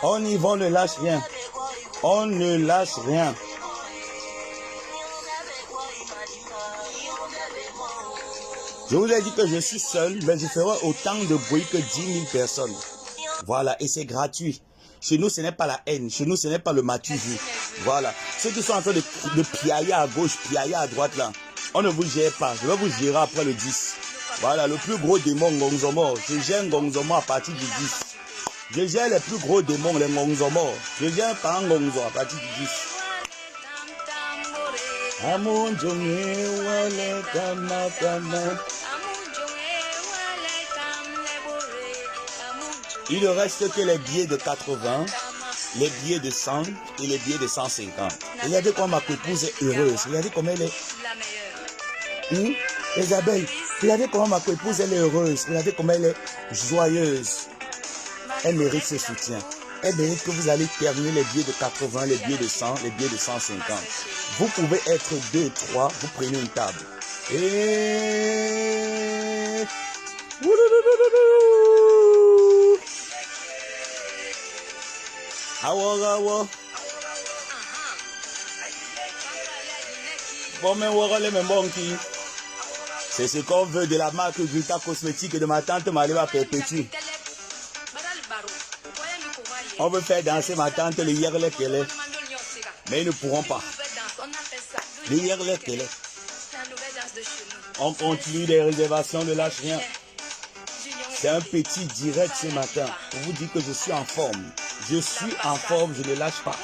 On y va, on ne lâche rien. On ne lâche rien. Je vous ai dit que je suis seul, mais je ferai autant de bruit que 10 000 personnes. Voilà, et c'est gratuit. Chez nous, ce n'est pas la haine. Chez nous, ce n'est pas le matu-vu. Voilà. Ceux qui sont en train de piailler à gauche, piailler à droite, là, on ne vous gère pas. Je vais vous gérer après le 10. Voilà, le plus gros démon, Ngongzomo. Je gère Ngongzomo à partir du 10. Je gère les plus gros démons, les Ngongzomo. Je gère par Ngongzo à partir du 10. Il ne reste que les billets de 80, les billets de 100 et les billets de 150. Regardez comment ma épouse est heureuse. Regardez comment elle est... Isabelle, regardez comment ma épouse elle est heureuse. Regardez comment elle est joyeuse. Elle mérite ce soutien. Elle mérite que vous allez terminer les billets de 80, les billets de 100, les billets de 150. Vous pouvez être 2, 3, vous prenez une table. Et... Awa. Bon, mais c'est ce qu'on veut de la marque Vita Cosmétique de ma tante Maléva Perpétue. On veut faire danser ma tante le Yerle Kele. Mais ils ne pourront pas. Le Yerle Kele. On continue les réservations, ne lâche rien. C'est un petit direct ce matin pour vous dire que je suis en forme. Je suis en forme, je ne lâche pas.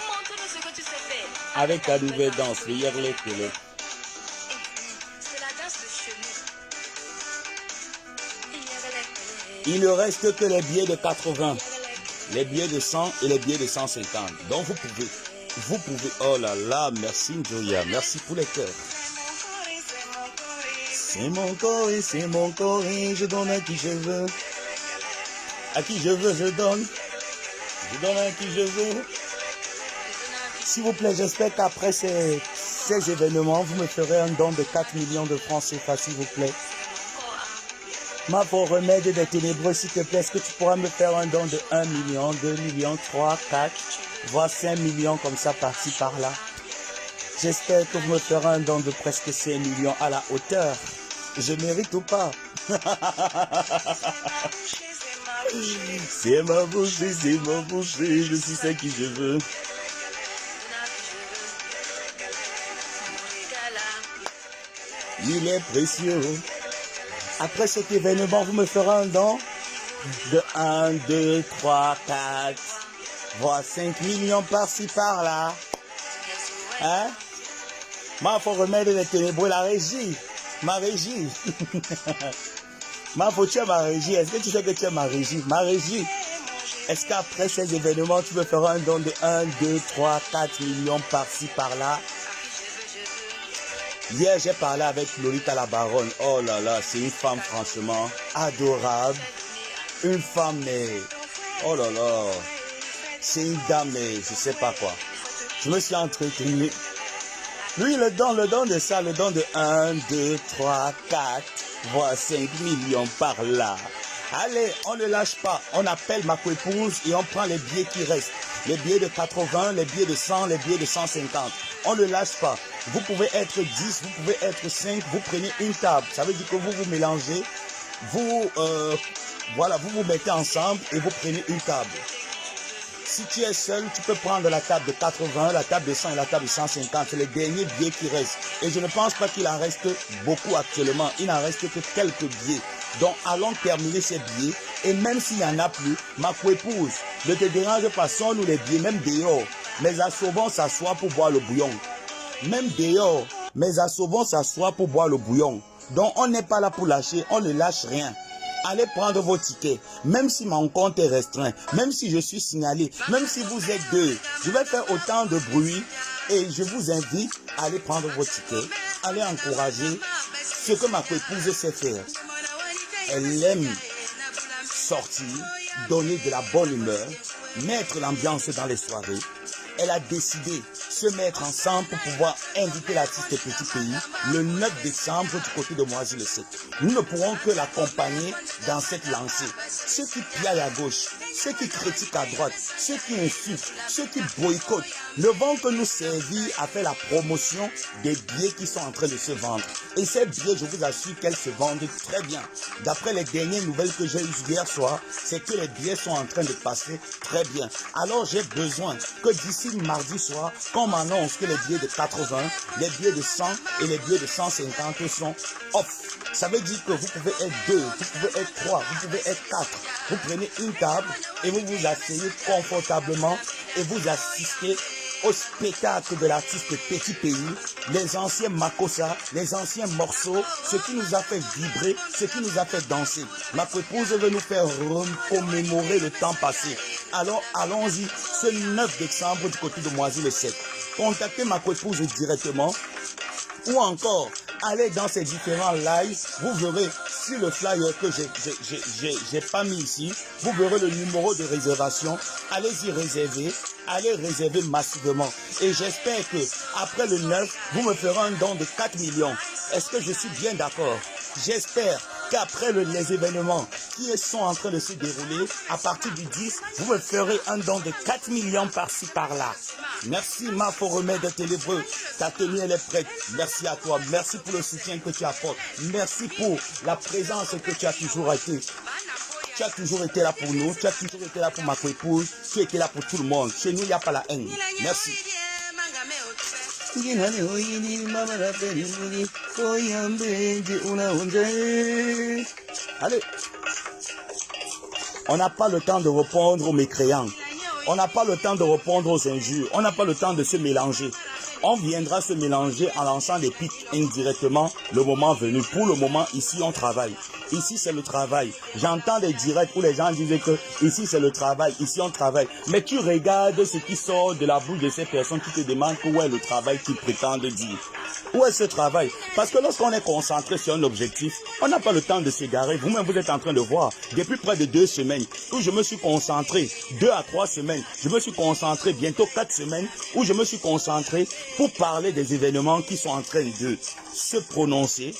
Avec ta nouvelle danse, le Yerle Kele. Il ne reste que les billets de 80, les billets de 100 et les billets de 150. Donc vous pouvez, oh là là, merci Njoya, merci pour les cœurs. C'est mon corps et je donne à qui je veux. À qui je veux, je donne. Je donne à qui je veux. S'il vous plaît, j'espère qu'après ces événements, vous me ferez un don de 4 millions de francs CFA, s'il vous plaît. Ma pour remède des ténébreux, s'il te plaît, est-ce que tu pourras me faire un don de 1 million, 2 millions, 3, 4, voire 5 millions comme ça, par-ci, par-là. J'espère que vous me ferez un don de presque 5 millions à la hauteur. Je mérite ou pas? C'est ma bouche, je suis ce qui je veux. Il est précieux. Après cet événement, vous me ferez un don de 1, 2, 3, 4, voire 5 millions par-ci, par-là. Hein? Ma faut remettre les ténébreux, la régie. Ma régie. Ma faut tu es ma régie. Est-ce que tu sais que tu es ma régie? Ma régie. Est-ce qu'après ces événements, tu me feras un don de 1, 2, 3, 4 millions par-ci, par-là? Hier, j'ai parlé avec Lolita la Baronne. Oh là là, c'est une femme franchement adorable. Une femme, mais... Oh là là. C'est une dame, mais je sais pas quoi. Je me suis entretenu. Lui, le don de ça, le don de 1, 2, 3, 4, voire 5 millions par là. Allez, on ne lâche pas. On appelle ma coépouse et on prend les billets qui restent. Les billets de 80, les billets de 100, les billets de 150. On ne lâche pas. Vous pouvez être 10, vous pouvez être 5, vous prenez une table. Ça veut dire que vous vous mélangez. Voilà, vous vous mettez ensemble et vous prenez une table. Si tu es seul, tu peux prendre la table de 80, la table de 100 et la table de 150. C'est les derniers billets qui restent. Et je ne pense pas qu'il en reste beaucoup actuellement. Il n'en reste que quelques billets. Donc, allons terminer ces billets. Et même s'il n'y en a plus, ma coépouse, ne te dérange pas, sors-nous les billets, même dehors. Mais assouvons s'asseoir pour boire le bouillon. Même dehors, mais assouvons s'asseoir pour boire le bouillon. Donc, on n'est pas là pour lâcher, on ne lâche rien. Allez prendre vos tickets, même si mon compte est restreint, même si je suis signalé, même si vous êtes 2, je vais faire autant de bruit et je vous invite à aller prendre vos tickets, allez encourager ce que ma épouse sait faire. Elle aime sortir, donner de la bonne humeur, mettre l'ambiance dans les soirées. elle a décidé de se mettre ensemble pour pouvoir inviter l'artiste Petit Pays le 9 décembre du côté de Noisy-le-Sec. Nous ne pourrons que l'accompagner dans cette lancée. Ceux qui piaillent à gauche, ceux qui critiquent à droite, ceux qui insultent, ceux qui boycottent, ne vont que nous servir à faire la promotion des billets qui sont en train de se vendre. Et ces billets, je vous assure qu'elles se vendent très bien. D'après les dernières nouvelles que j'ai eues hier soir, c'est que les billets sont en train de passer très bien. Alors j'ai besoin que d'ici mardi soir, qu'on m'annonce que les billets de 80, les billets de 100 et les billets de 150 sont off. Ça veut dire que vous pouvez être 2, vous pouvez être 3, vous pouvez être 4. Vous prenez une table et vous vous asseyez confortablement et vous assistez au spectacle de l'artiste Petit Pays, les anciens Makossa, les anciens morceaux, ce qui nous a fait vibrer, ce qui nous a fait danser. Ma épouse veut nous faire commémorer le temps passé. Alors allons-y ce 9 décembre du côté de Noisy-le-Sec. Contactez ma épouse directement ou encore allez dans ces différents lives, vous verrez sur le flyer que j'ai pas mis ici, vous verrez le numéro de réservation, allez-y réserver, allez réserver massivement. Et j'espère que après le 9, vous me ferez un don de 4 millions. Est-ce que je suis bien d'accord? J'espère qu'après les événements qui sont en train de se dérouler, à partir du 10, vous me ferez un don de 4 millions par-ci, par-là. Merci Ma pour remède ténébreux. Ta tenue, elle est prête. Merci à toi. Merci pour le soutien que tu apportes. Merci pour la présence que tu as toujours été. Tu as toujours été là pour nous. Tu as toujours été là pour ma épouse. Tu étais là pour tout le monde. Chez nous, il n'y a pas la haine. Merci. Allez. On n'a pas le temps de répondre aux mécréants. On n'a pas le temps de répondre aux injures. On n'a pas le temps de se mélanger. On viendra se mélanger en lançant des pics indirectement le moment venu. Pour le moment, ici, on travaille. Ici, c'est le travail. J'entends des directs où les gens disent que ici, c'est le travail. Ici, on travaille. Mais tu regardes ce qui sort de la bouche de ces personnes qui te demandent où est le travail qu'ils prétendent dire. Où est ce travail? Parce que lorsqu'on est concentré sur un objectif, on n'a pas le temps de s'égarer. Vous-même, vous êtes en train de voir, depuis près de 2 semaines, où je me suis concentré, 2 à 3 semaines, je me suis concentré, bientôt 4 semaines, où je me suis concentré pour parler des événements qui sont en train de se prononcer.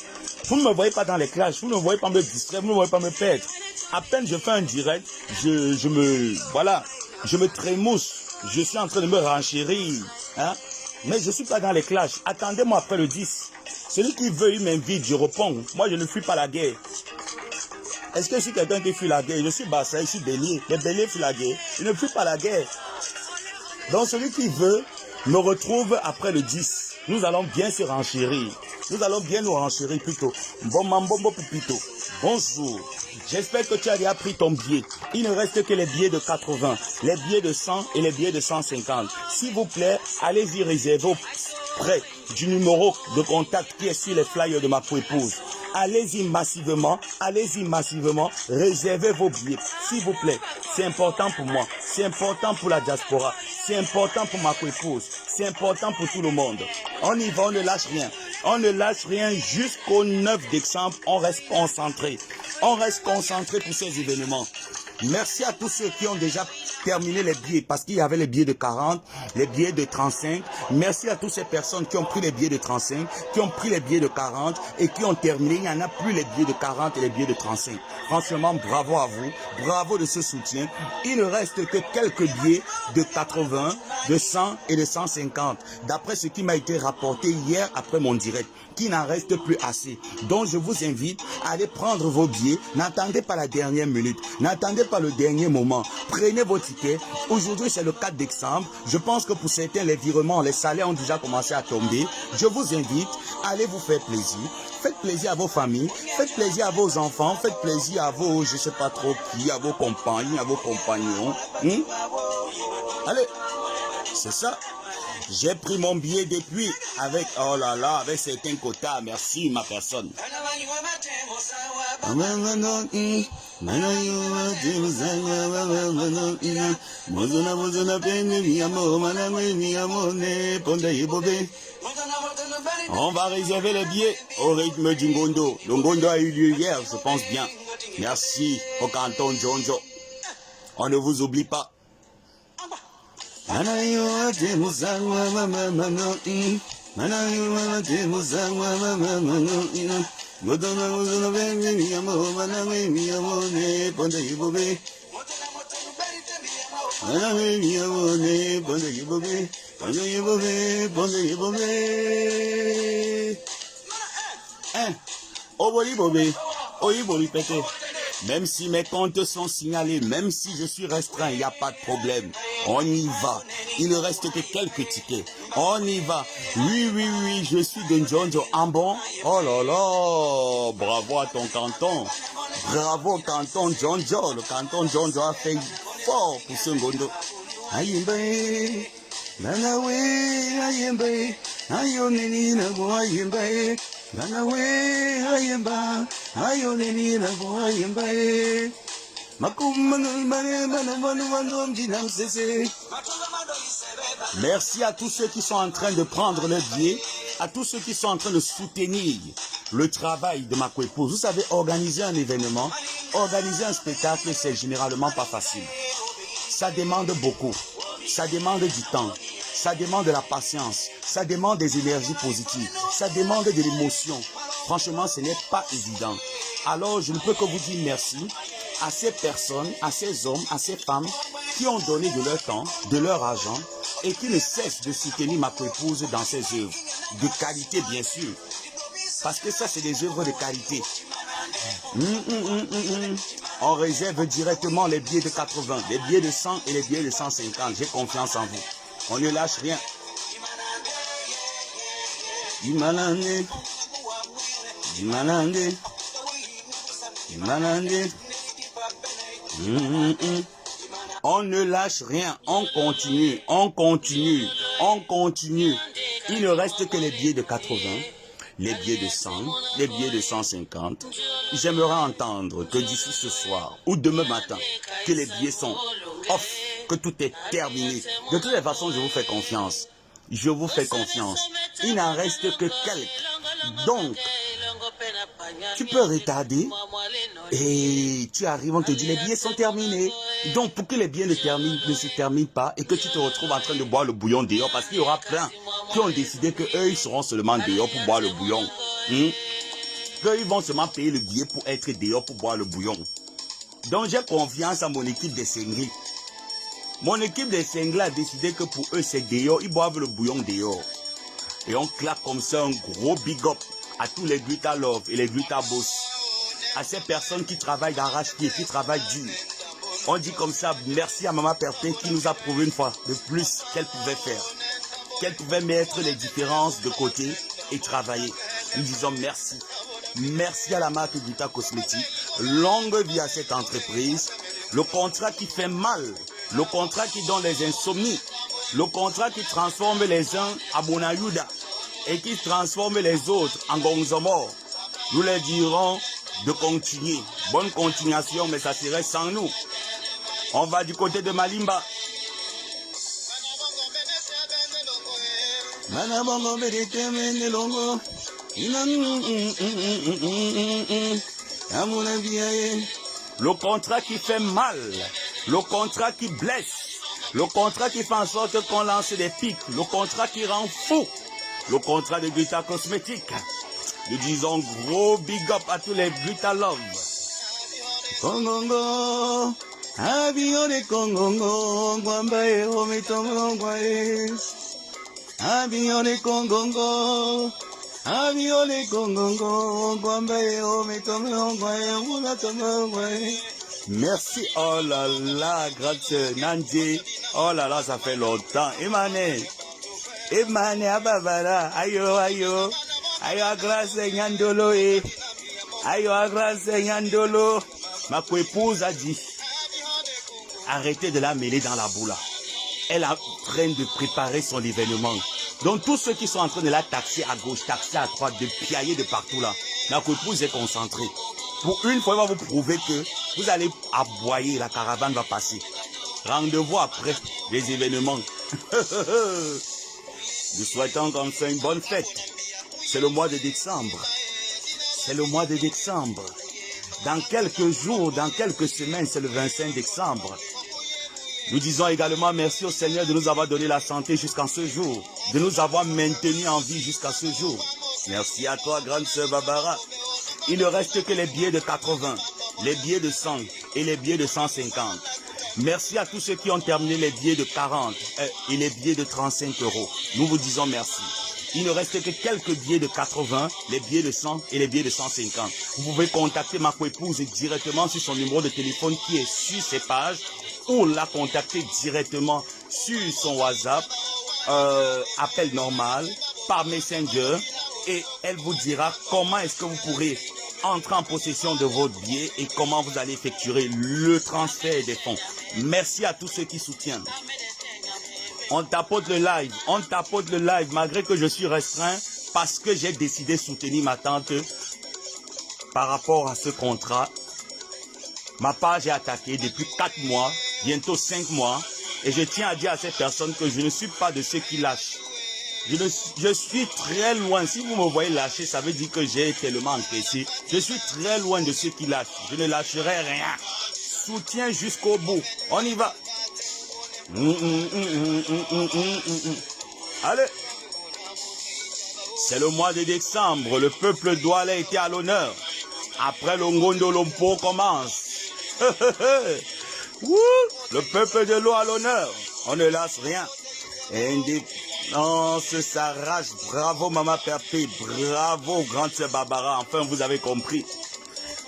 Vous ne me voyez pas dans les clashs, vous ne me voyez pas me distraire, vous ne me voyez pas me perdre. À peine je fais un direct, je me trémousse, je suis en train de me renchérir, hein. Mais je ne suis pas dans les clashs. Attendez-moi après le 10. Celui qui veut, il m'invite, je réponds. Moi, je ne fuis pas la guerre. Est-ce que je suis quelqu'un qui fuit la guerre? Je suis Bassa, je suis bélier. Les béliers fuient la guerre. Je ne fuis pas la guerre. Donc, celui qui veut me retrouve après le 10. Nous allons bien se renchérir. Nous allons bien nous renchérir plutôt. Bon mambo pupito. Bonjour. J'espère que tu as déjà pris ton billet. Il ne reste que les billets de 80, les billets de 100 et les billets de 150. S'il vous plaît, allez-y réserver près du numéro de contact qui est sur les flyers de ma épouse. Allez-y massivement, réservez vos billets, s'il vous plaît. C'est important pour moi, c'est important pour la diaspora, c'est important pour ma épouse, c'est important pour tout le monde. On y va, on ne lâche rien. On ne lâche rien jusqu'au 9 décembre, on reste concentré. On reste concentré pour ces événements. Merci à tous ceux qui ont déjà terminé les billets, parce qu'il y avait les billets de 40, les billets de 35. Merci à toutes ces personnes qui ont pris les billets de 35, qui ont pris les billets de 40 et qui ont terminé. Il n'y en a plus les billets de 40 et les billets de 35. Franchement, bravo à vous. Bravo de ce soutien. Il ne reste que quelques billets de 80, de 100 et de 150. D'après ce qui m'a été rapporté hier après mon direct, qu'il n'en reste plus assez. Donc je vous invite à aller prendre vos billets. N'attendez pas la dernière minute. N'attendez pas le dernier moment. Prenez vos tickets. Aujourd'hui c'est le 4 décembre. Je pense que pour certains les virements, les salaires ont déjà commencé à tomber. Je vous invite à aller vous faire plaisir. Faites plaisir à vos familles. Faites plaisir à vos enfants. Faites plaisir à vos, je ne sais pas trop qui, à vos compagnes, à vos compagnons. Allez, c'est ça. J'ai pris mon billet depuis avec, oh là là, avec certains quotas. Merci ma personne. On va réserver les billets au rythme du Ngondo. Le Ngondo a eu lieu hier, je pense bien. Merci au canton Jonjo. On ne vous oublie pas. Même si mes comptes sont signalés, même si je suis restreint, il n'y a pas de problème. On y va. Il ne reste que quelques tickets. On y va. Oui, oui, oui, je suis de Njonjo. Ah bon? Oh là là, bravo à ton canton. Bravo canton Njonjo. Le canton Njonjo a fait fort pour ce Ngondo. Ayimbe, Nanawe, Ayimbe, Ayoneni Nabo Ayimbe, Nanawe, Ayimba, Ayoneni Nabo Ayimbe, Merci à tous ceux qui sont en train de prendre le billet, à tous ceux qui sont en train de soutenir le travail de ma coépouse. Vous savez, organiser un événement, organiser un spectacle, c'est généralement pas facile. Ça demande beaucoup, ça demande du temps, ça demande de la patience, ça demande des énergies positives, ça demande de l'émotion. Franchement, ce n'est pas évident. Alors, je ne peux que vous dire merci à ces personnes, à ces hommes, à ces femmes qui ont donné de leur temps, de leur argent et qui ne cessent de soutenir ma coépouse dans ses œuvres. De qualité, bien sûr. Parce que ça, c'est des œuvres de qualité. On réserve directement les billets de 80, les billets de 100 et les billets de 150. J'ai confiance en vous. On ne lâche rien. Dimalande, Dimalande, Dimalande. On ne lâche rien. On continue, on continue, on continue. Il ne reste que les billets de 80. Les billets de 100, les billets de 150. J'aimerais entendre que d'ici ce soir ou demain matin, que les billets sont off, que tout est terminé. De toutes les façons, je vous fais confiance. Je vous fais confiance. Il n'en reste que quelques. Donc, tu peux retarder et tu arrives, on te dit les billets sont terminés. Donc, pour que les billets ne se terminent pas et que tu te retrouves en train de boire le bouillon dehors, parce qu'il y aura plein qui ont décidé qu'eux, ils seront seulement dehors pour boire le bouillon. Qu'ils vont seulement payer le billet pour être dehors pour boire le bouillon. Donc, j'ai confiance à mon équipe des Sengri. Mon équipe des Sengri a décidé que pour eux, c'est dehors. Ils boivent le bouillon dehors. Et on claque comme ça un gros big up à tous les Glutta Love et les Glutta Boss. À ces personnes qui travaillent d'arrache-pied, qui travaillent dur. On dit comme ça, merci à Maman Perpé qui nous a prouvé une fois de plus qu'elle pouvait faire. Qu'elle pouvait mettre les différences de côté et travailler. Nous disons merci. Merci à la marque Glutta Cosmétique. Longue vie à cette entreprise. Le contrat qui fait mal. Le contrat qui donne les insomnies. Le contrat qui transforme les uns à Bonayuda et qui transforme les autres en Gonzomo. Nous leur dirons de continuer. Bonne continuation, mais ça serait sans nous. On va du côté de Malimba. Le contrat qui fait mal, le contrat qui blesse, le contrat qui fait en sorte qu'on lance des pics, le contrat qui rend fou, le contrat de Glutta Cosmétique. Nous disons gros big up à tous les Glutta Love. Kongongo, avion Kongongo, Guambae, Ometomongwae. Avion Kongongo, avion Kongongo, Guambae, Ometomongwae, Oulatomongwae. Merci, oh là là, grâce Nandi. Oh là là, ça fait longtemps. Emane, ababara, ayo, ayo. Ayo grâce Nyandolo ayo grâce Nyandolo. Ma coépouse a dit arrêtez de la mêler dans la boula. Elle est en train de préparer son événement. Donc tous ceux qui sont en train de la taxer à gauche, taxer à droite, de piailler de partout là, ma coépouse est concentrée. Pour une fois, elle va vous prouver que vous allez aboyer, la caravane va passer. Rendez-vous après les événements. Nous souhaitons comme ça une bonne fête. C'est le mois de décembre. C'est le mois de décembre. Dans quelques jours, dans quelques semaines, c'est le 25 décembre. Nous disons également merci au Seigneur de nous avoir donné la santé jusqu'à ce jour, de nous avoir maintenus en vie jusqu'à ce jour. Merci à toi, grande sœur Barbara. Il ne reste que les billets de 80, les billets de 100 et les billets de 150. Merci à tous ceux qui ont terminé les billets de 40 et les billets de 35 €. Nous vous disons merci. Il ne reste que quelques billets de 80, les billets de 100 et les billets de 150. Vous pouvez contacter ma coépouse directement sur son numéro de téléphone qui est sur ses pages ou la contacter directement sur son WhatsApp, appel normal, par Messenger, et elle vous dira comment est-ce que vous pourrez entrer en possession de votre billet et comment vous allez effectuer le transfert des fonds. Merci à tous ceux qui soutiennent. On tapote le live malgré que je suis restreint parce que j'ai décidé de soutenir ma tante par rapport à ce contrat. Ma page est attaquée depuis 4 mois, bientôt 5 mois, et je tiens à dire à cette personne que je ne suis pas de ceux qui lâchent. Je suis très loin. Si vous me voyez lâcher, ça veut dire que j'ai tellement encaissé. Je suis très loin de ceux qui lâchent. Je ne lâcherai rien. Soutien jusqu'au bout. On y va. Allez. C'est le mois de décembre. Le peuple douala était à l'honneur. Après le Ngondo Lompo commence. Le peuple de l'eau à l'honneur. On ne lâche rien. Indépendance s'arrache. Bravo Maman Perpé. Bravo grande sœur Barbara. Enfin vous avez compris.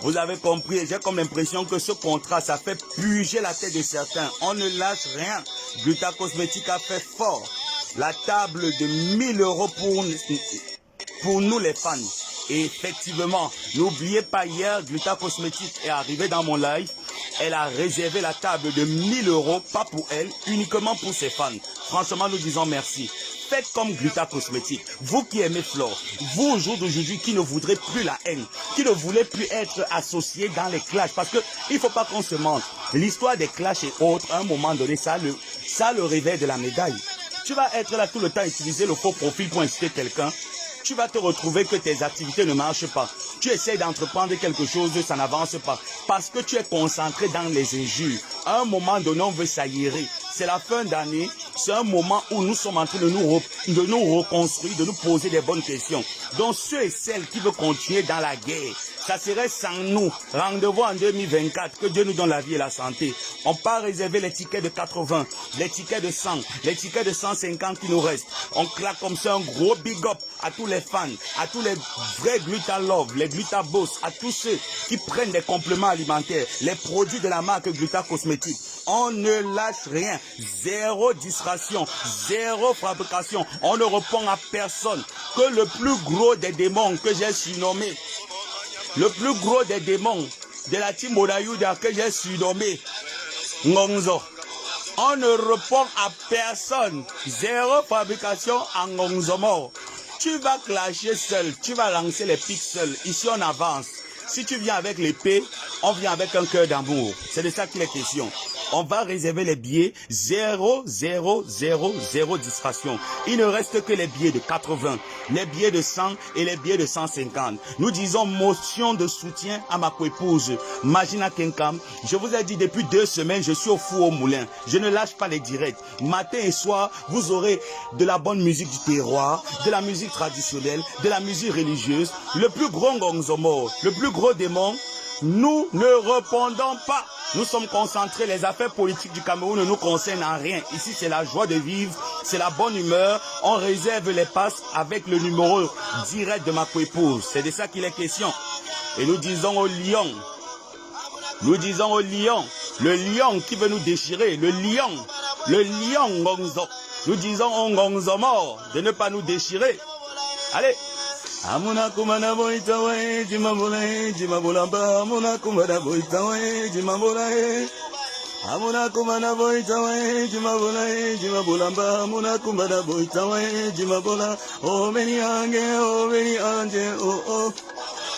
Vous avez compris, j'ai comme l'impression que ce contrat, ça fait puger la tête de certains. On ne lâche rien. Gluta Cosmétique a fait fort. La table de 1000 € pour nous les fans. Et effectivement, n'oubliez pas, hier, Gluta Cosmétique est arrivée dans mon live. Elle a réservé la table de 1000 €, pas pour elle, uniquement pour ses fans. Franchement, nous disons merci. Faites comme Gluta Cosmétique. Vous qui aimez Flore, vous au jour d'aujourd'hui qui ne voudrez plus la haine, qui ne voulez plus être associé dans les clashs, parce que il ne faut pas qu'on se mente. L'histoire des clashs et autres, à un moment donné, ça le réveil de la médaille. Tu vas être là tout le temps, utiliser le faux profil pour inciter quelqu'un. Tu vas te retrouver que tes activités ne marchent pas. Tu essaies d'entreprendre quelque chose, ça n'avance pas. Parce que tu es concentré dans les injures. À un moment donné, on veut s'aérer. C'est la fin d'année. C'est un moment où nous sommes en train de nous reconstruire, de nous poser des bonnes questions. Donc ceux et celles qui veulent continuer dans la guerre, ça serait sans nous. Rendez-vous en 2024. Que Dieu nous donne la vie et la santé. On part réserver les tickets de 80, les tickets de 100, les tickets de 150 qui nous restent. On claque comme ça un gros big up à tous les fans, à tous les vrais Gluta Love, les Gluta Boss, à tous ceux qui prennent des compléments alimentaires, les produits de la marque Gluta Cosmétique. On ne lâche rien. Zéro distraction, zéro fabrication. On ne répond à personne. Que le plus gros des démons que j'ai surnommé, le plus gros des démons de la team Odayuda que j'ai surnommé Ngonzo. On ne répond à personne. Zéro fabrication en Ngonzo mort. Tu vas clasher seul. Tu vas lancer les pics seul. Ici on avance. Si tu viens avec l'épée, on vient avec un cœur d'amour. C'est de ça qu'il est question. On va réserver les billets 0, 0, 0, 0 distraction. Il ne reste que les billets de 80, les billets de 100 et les billets de 150. Nous disons motion de soutien à ma coépouse, Magina Kenkam. Je vous ai dit depuis 2 semaines, je suis au four au moulin. Je ne lâche pas les directs. Matin et soir, vous aurez de la bonne musique du terroir, de la musique traditionnelle, de la musique religieuse. Le plus gros Ngonzomo, le plus gros démon, nous ne répondons pas. Nous sommes concentrés, les affaires politiques du Cameroun ne nous concernent en rien. Ici, c'est la joie de vivre, c'est la bonne humeur. On réserve les passes avec le numéro direct de ma coépouse. C'est de ça qu'il est question. Et nous disons au lion, le lion qui veut nous déchirer, le lion Ngonzo. Nous disons au Ngonzo mort de ne pas nous déchirer. Allez. Amuna kumana boitawe jimabula jimabulamba amuna kumana boitawe jimabula amuna kumana boitawe jimabula jimabulamba amuna kumana boitawe jimabula oh meni ange oh.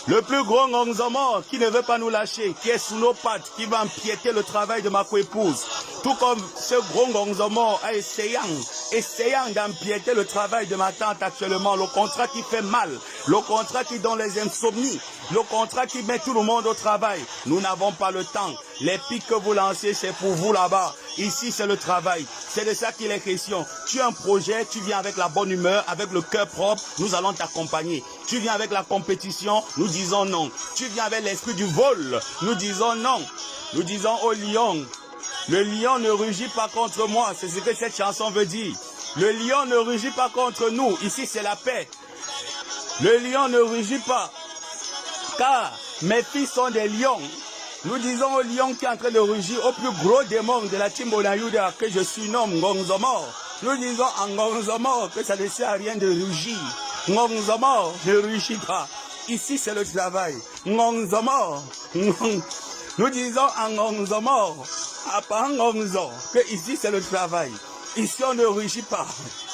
Le plus gros Ngonzomo qui ne veut pas nous lâcher, qui est sous nos pattes, qui va empiéter le travail de ma coépouse. Tout comme ce gros Ngonzomo essayant d'empiéter le travail de ma tante actuellement, le contrat qui fait mal, le contrat qui donne les insomnies, le contrat qui met tout le monde au travail. Nous n'avons pas le temps. Les pics que vous lancez, c'est pour vous là-bas. Ici, c'est le travail. C'est de ça qu'il est question. Tu as un projet, tu viens avec la bonne humeur, avec le cœur propre, nous allons t'accompagner. Tu viens avec la compétition, nous disons non. Tu viens avec l'esprit du vol, nous disons non. Nous disons au lion, le lion ne rugit pas contre moi. C'est ce que cette chanson veut dire. Le lion ne rugit pas contre nous. Ici, c'est la paix. Le lion ne rugit pas. Car mes fils sont des lions. Nous disons au lion qui est en train de rugir, au plus gros démon de la team Bonayuda, que je surnomme Ngonzomo. Nous disons en Ngonzomo que ça ne sert à rien de rugir. Ngonzomo ne rugit pas. Ici, c'est le travail. Ngonzomo. Nous disons en Ngonzomo, à part Ngonzo, que ici, c'est le travail. Ici, on ne rugit pas.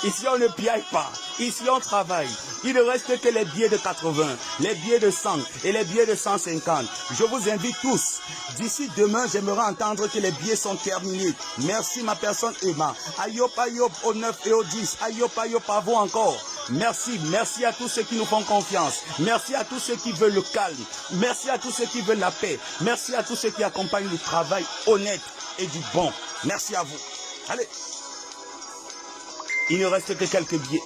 Ici, on ne piaille pas. Ici, on travaille. Il ne reste que les billets de 80, les billets de 100 et les billets de 150. Je vous invite tous. D'ici demain, j'aimerais entendre que les billets sont terminés. Merci, ma personne Emma. Ayop, ayop, au 9 et au 10. Ayop, ayop, à vous encore. Merci, merci à tous ceux qui nous font confiance. Merci à tous ceux qui veulent le calme. Merci à tous ceux qui veulent la paix. Merci à tous ceux qui accompagnent le travail honnête et du bon. Merci à vous. Allez. Il ne reste que quelques billets.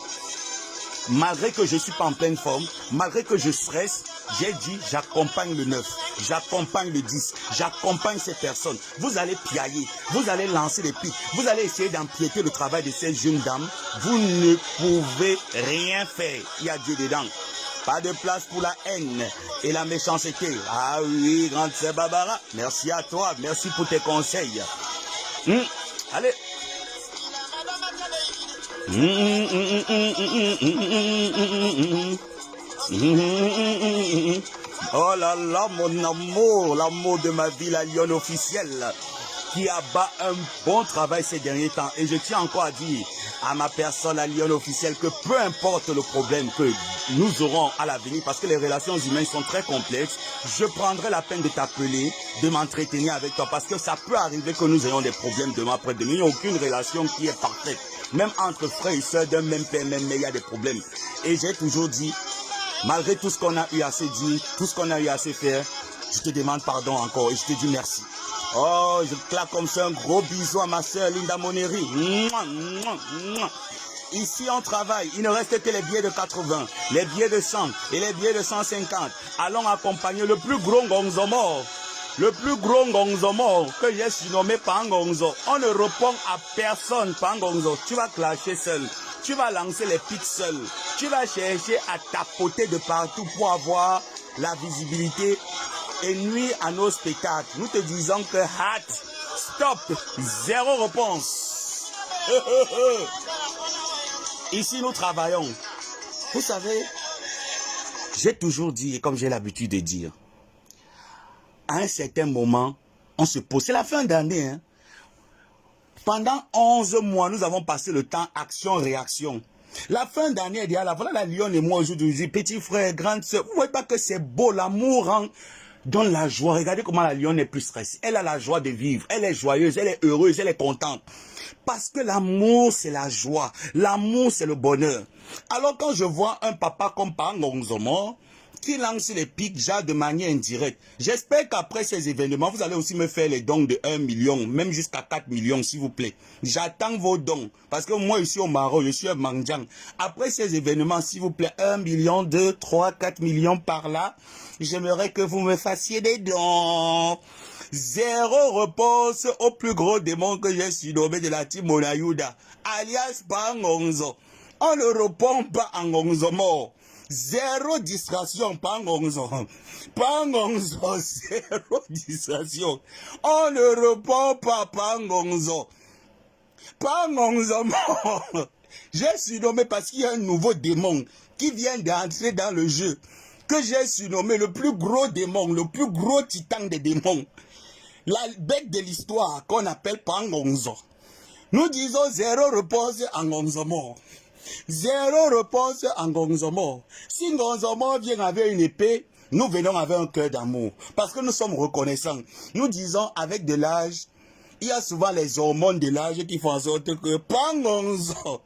Malgré que je ne suis pas en pleine forme, malgré que je stresse, j'ai dit j'accompagne le 9, j'accompagne le 10, j'accompagne ces personnes. Vous allez piailler, vous allez lancer des pics, vous allez essayer d'empiéter le travail de ces jeunes dames. Vous ne pouvez rien faire. Il y a Dieu dedans. Pas de place pour la haine et la méchanceté. Ah oui, grande sœur Barbara, merci à toi, merci pour tes conseils. Allez. Oh là là, mon amour, l'amour de ma vie, la lionne officielle, qui abat un bon travail ces derniers temps. Et je tiens encore à dire à ma personne, la lionne officielle, que peu importe le problème que nous aurons à l'avenir, parce que les relations humaines sont très complexes, je prendrai la peine de t'appeler, de m'entretenir avec toi, parce que ça peut arriver que nous ayons des problèmes demain après-demain. Il n'y a aucune relation qui est parfaite. Même entre frères et sœurs d'un même père, même mère, il y a des problèmes. Et j'ai toujours dit, malgré tout ce qu'on a eu à se dire, tout ce qu'on a eu à se faire, je te demande pardon encore et je te dis merci. Oh, je claque comme ça un gros bisou à ma sœur Linda Moneri. Ici, on travaille. Il ne reste que les billets de 80, les billets de 100 et les billets de 150. Allons accompagner le plus gros Ngonzomo. Le plus gros Ngonzomo que j'ai surnommé Pangonzo. On ne répond à personne, Pangonzo. Tu vas clasher seul. Tu vas lancer les pics seul. Tu vas chercher à tapoter de partout pour avoir la visibilité et nuire à nos spectacles. Nous te disons que hâte, stop, zéro réponse. Ici, nous travaillons. Vous savez, j'ai toujours dit, et comme j'ai l'habitude de dire, à un certain moment, on se pose. C'est la fin d'année. Hein. Pendant 11 mois, nous avons passé le temps action-réaction. La fin d'année est déjà là. Voilà la lionne et moi aujourd'hui, petit frère, grande soeur. Vous ne voyez pas que c'est beau, l'amour hein, donne la joie. Regardez comment la lionne est plus stressée. Elle a la joie de vivre. Elle est joyeuse, elle est heureuse, elle est contente. Parce que l'amour, c'est la joie. L'amour, c'est le bonheur. Alors quand je vois un papa comme Pangonzomo, qui lance les pics déjà de manière indirecte. J'espère qu'après ces événements, vous allez aussi me faire les dons de 1 million, même jusqu'à 4 millions, s'il vous plaît. J'attends vos dons. Parce que moi, ici au Maroc, je suis un Mandjang. Après ces événements, s'il vous plaît, 1 million, 2, 3, 4 millions par là, j'aimerais que vous me fassiez des dons. Zéro repose au plus gros démon que j'ai surnommé de la team Monayuda, alias Pangonzo. On ne répond pas en Ngonzomo. Zéro distraction, Pangonzo. Pangonzo, zéro distraction. On ne répond pas, Pangonzo. Pangonzo, j'ai surnommé parce qu'il y a un nouveau démon qui vient d'entrer dans le jeu, que j'ai surnommé le plus gros démon, le plus gros titan des démons. La bête de l'histoire qu'on appelle Pangonzo. Nous disons zéro repose en Ngonzomo. Zéro réponse en Ngonzomo. Si Ngonzomo vient avec une épée, nous venons avec un cœur d'amour. Parce que nous sommes reconnaissants. Nous disons avec de l'âge, Il y a souvent les hormones de l'âge qui font en sorte que, pangonzo.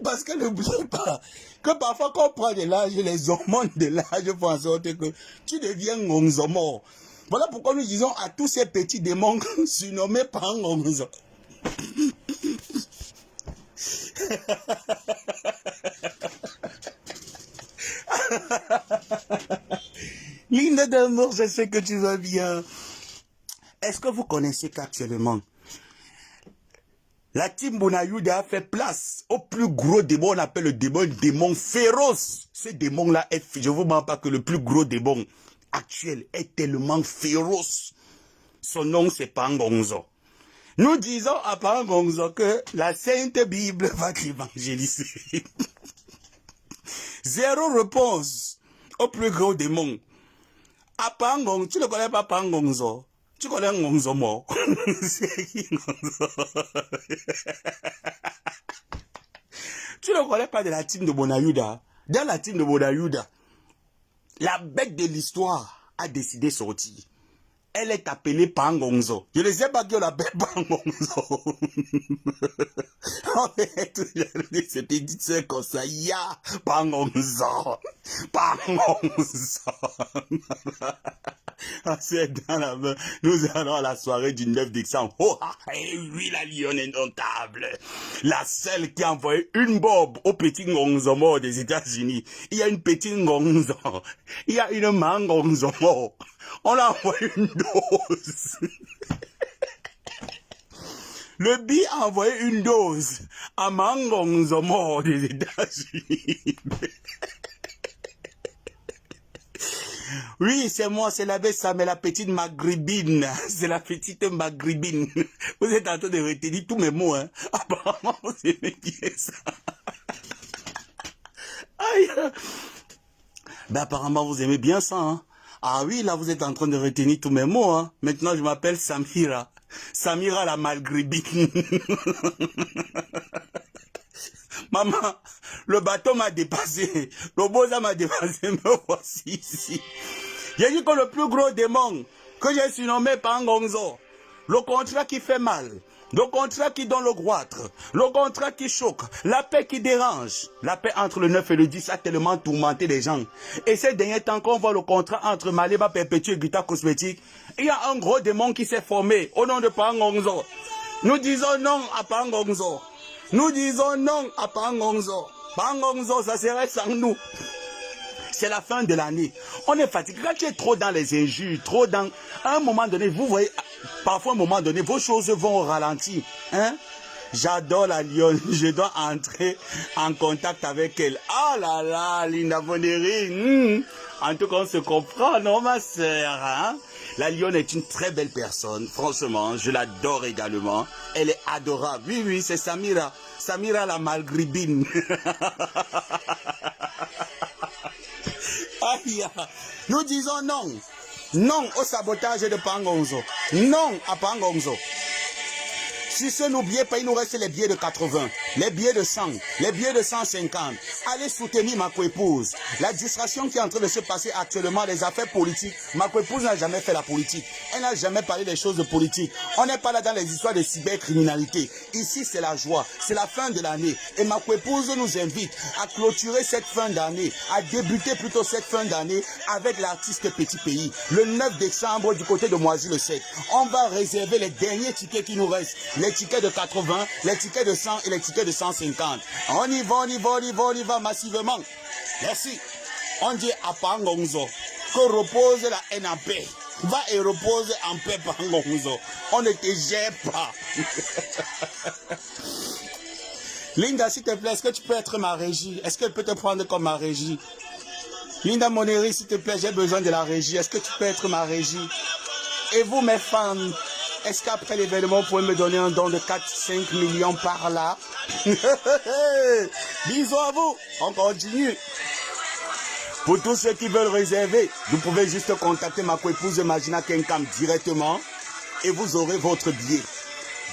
Parce que n'oubliez pas que parfois quand on prend de l'âge, les hormones de l'âge font en sorte que tu deviens ngonzomo. Voilà pourquoi nous disons à tous ces petits démons surnommés pangonzo. Linda d'amour, je sais que tu vas bien. Est-ce que vous connaissez qu'actuellement, la team Bonayuda a fait place au plus gros démon, on appelle le démon féroce. Ce démon-là, je ne vous mens pas que le plus gros démon actuel est tellement féroce. Son nom, c'est Pangonzo. Nous disons à Pangonzo que la Sainte Bible va t'évangéliser. Zéro réponse au plus gros démon. À Pangonzo, tu ne connais pas Pangonzo? Tu connais Ngonzo mort? C'est qui Ngonzo? Tu ne connais pas de la team de Bonayuda? Dans la team de Bonayuda, la bête de l'histoire a décidé de sortir. Elle est appelée Pangonzo. Je ne sais pas qui on l'appelle Pangonzo. On est toujours c'était dit ça comme ça. Ya, Pangonzo. Pangonzo. Nous allons à la soirée du 9 décembre. Oh, oui, la lionne indomptable. La seule qui a envoyé une bob au petit Ngonzo mort des États-Unis. Il y a une petite Ngonzo. Il y a une main Ngonzo mort. On a envoyé une dose. Le bi a envoyé une dose à Mangonzo mort des États-Unis. Oui, c'est moi, c'est la Bessa, mais la petite maghrébine. C'est la petite maghrébine. Vous êtes en train de retenir tous mes mots, hein. Apparemment, vous aimez bien ça. Aïe. Ben, apparemment, vous aimez bien ça, hein. Ah oui, là, vous êtes en train de retenir tous mes mots, hein. Maintenant, je m'appelle Samira. Samira la maghrébine. Maman, le bateau m'a dépassé. Le boza m'a dépassé. Me voici ici. J'ai dit que le plus gros démon que j'ai surnommé Pangonzo, le contrat qui fait mal, le contrat qui donne le goitre, le contrat qui choque, la paix qui dérange. La paix entre le 9 et le 10 a tellement tourmenté les gens. Et ces derniers temps qu'on voit le contrat entre Maleba Perpétuel et Guita Cosmétique, il y a un gros démon qui s'est formé au nom de Pangonzo. Nous disons non à Pangonzo. Nous disons non à Pangonzo. Pangonzo, ça serait sans nous. C'est la fin de l'année. On est fatigué. Quand tu es trop dans les injures, trop dans... À un moment donné, vous voyez, parfois à un moment donné, vos choses vont au ralenti. Hein? J'adore la lionne. Je dois entrer en contact avec elle. Ah là là, Linda Boneri. En tout cas, on se comprend, non, ma sœur, hein? La lionne est une très belle personne. Franchement, je l'adore également. Elle est adorable. Oui, oui, c'est Samira. Samira la maghrébine. Aïe. Nous disons non. Non au sabotage de Pangonzo. Non à Pangonzo. Si ce n'oubliez pas, il nous reste les billets de 80, les billets de 100, les billets de 150. Allez soutenir ma coépouse. La distraction qui est en train de se passer actuellement, les affaires politiques. Ma coépouse n'a jamais fait la politique. Elle n'a jamais parlé des choses de politique. On n'est pas là dans les histoires de cybercriminalité. Ici, c'est la joie. C'est la fin de l'année. Et ma coépouse nous invite à clôturer cette fin d'année, à débuter plutôt cette fin d'année avec l'artiste Petit Pays. Le 9 décembre, du côté de Moisy-le-Sec. On va réserver les derniers tickets qui nous restent. Les tickets de 80, les tickets de 100 et les tickets de 150. On y va, on y va, on y va, on y va massivement. Merci. On dit à Pangonzo que repose la haine en paix. Va et repose en paix, Pangonzo. On ne te gère pas. Linda, s'il te plaît, est-ce que tu peux être ma régie? Est-ce qu'elle peut te prendre comme ma régie? Linda Moneri, s'il te plaît, j'ai besoin de la régie. Est-ce que tu peux être ma régie? Et vous, mes fans, est-ce qu'après l'événement, vous pouvez me donner un don de 4-5 millions par là? Bisous à vous. On continue. Pour tous ceux qui veulent réserver, vous pouvez juste contacter ma coépouse Magina Kenkam directement et vous aurez votre billet.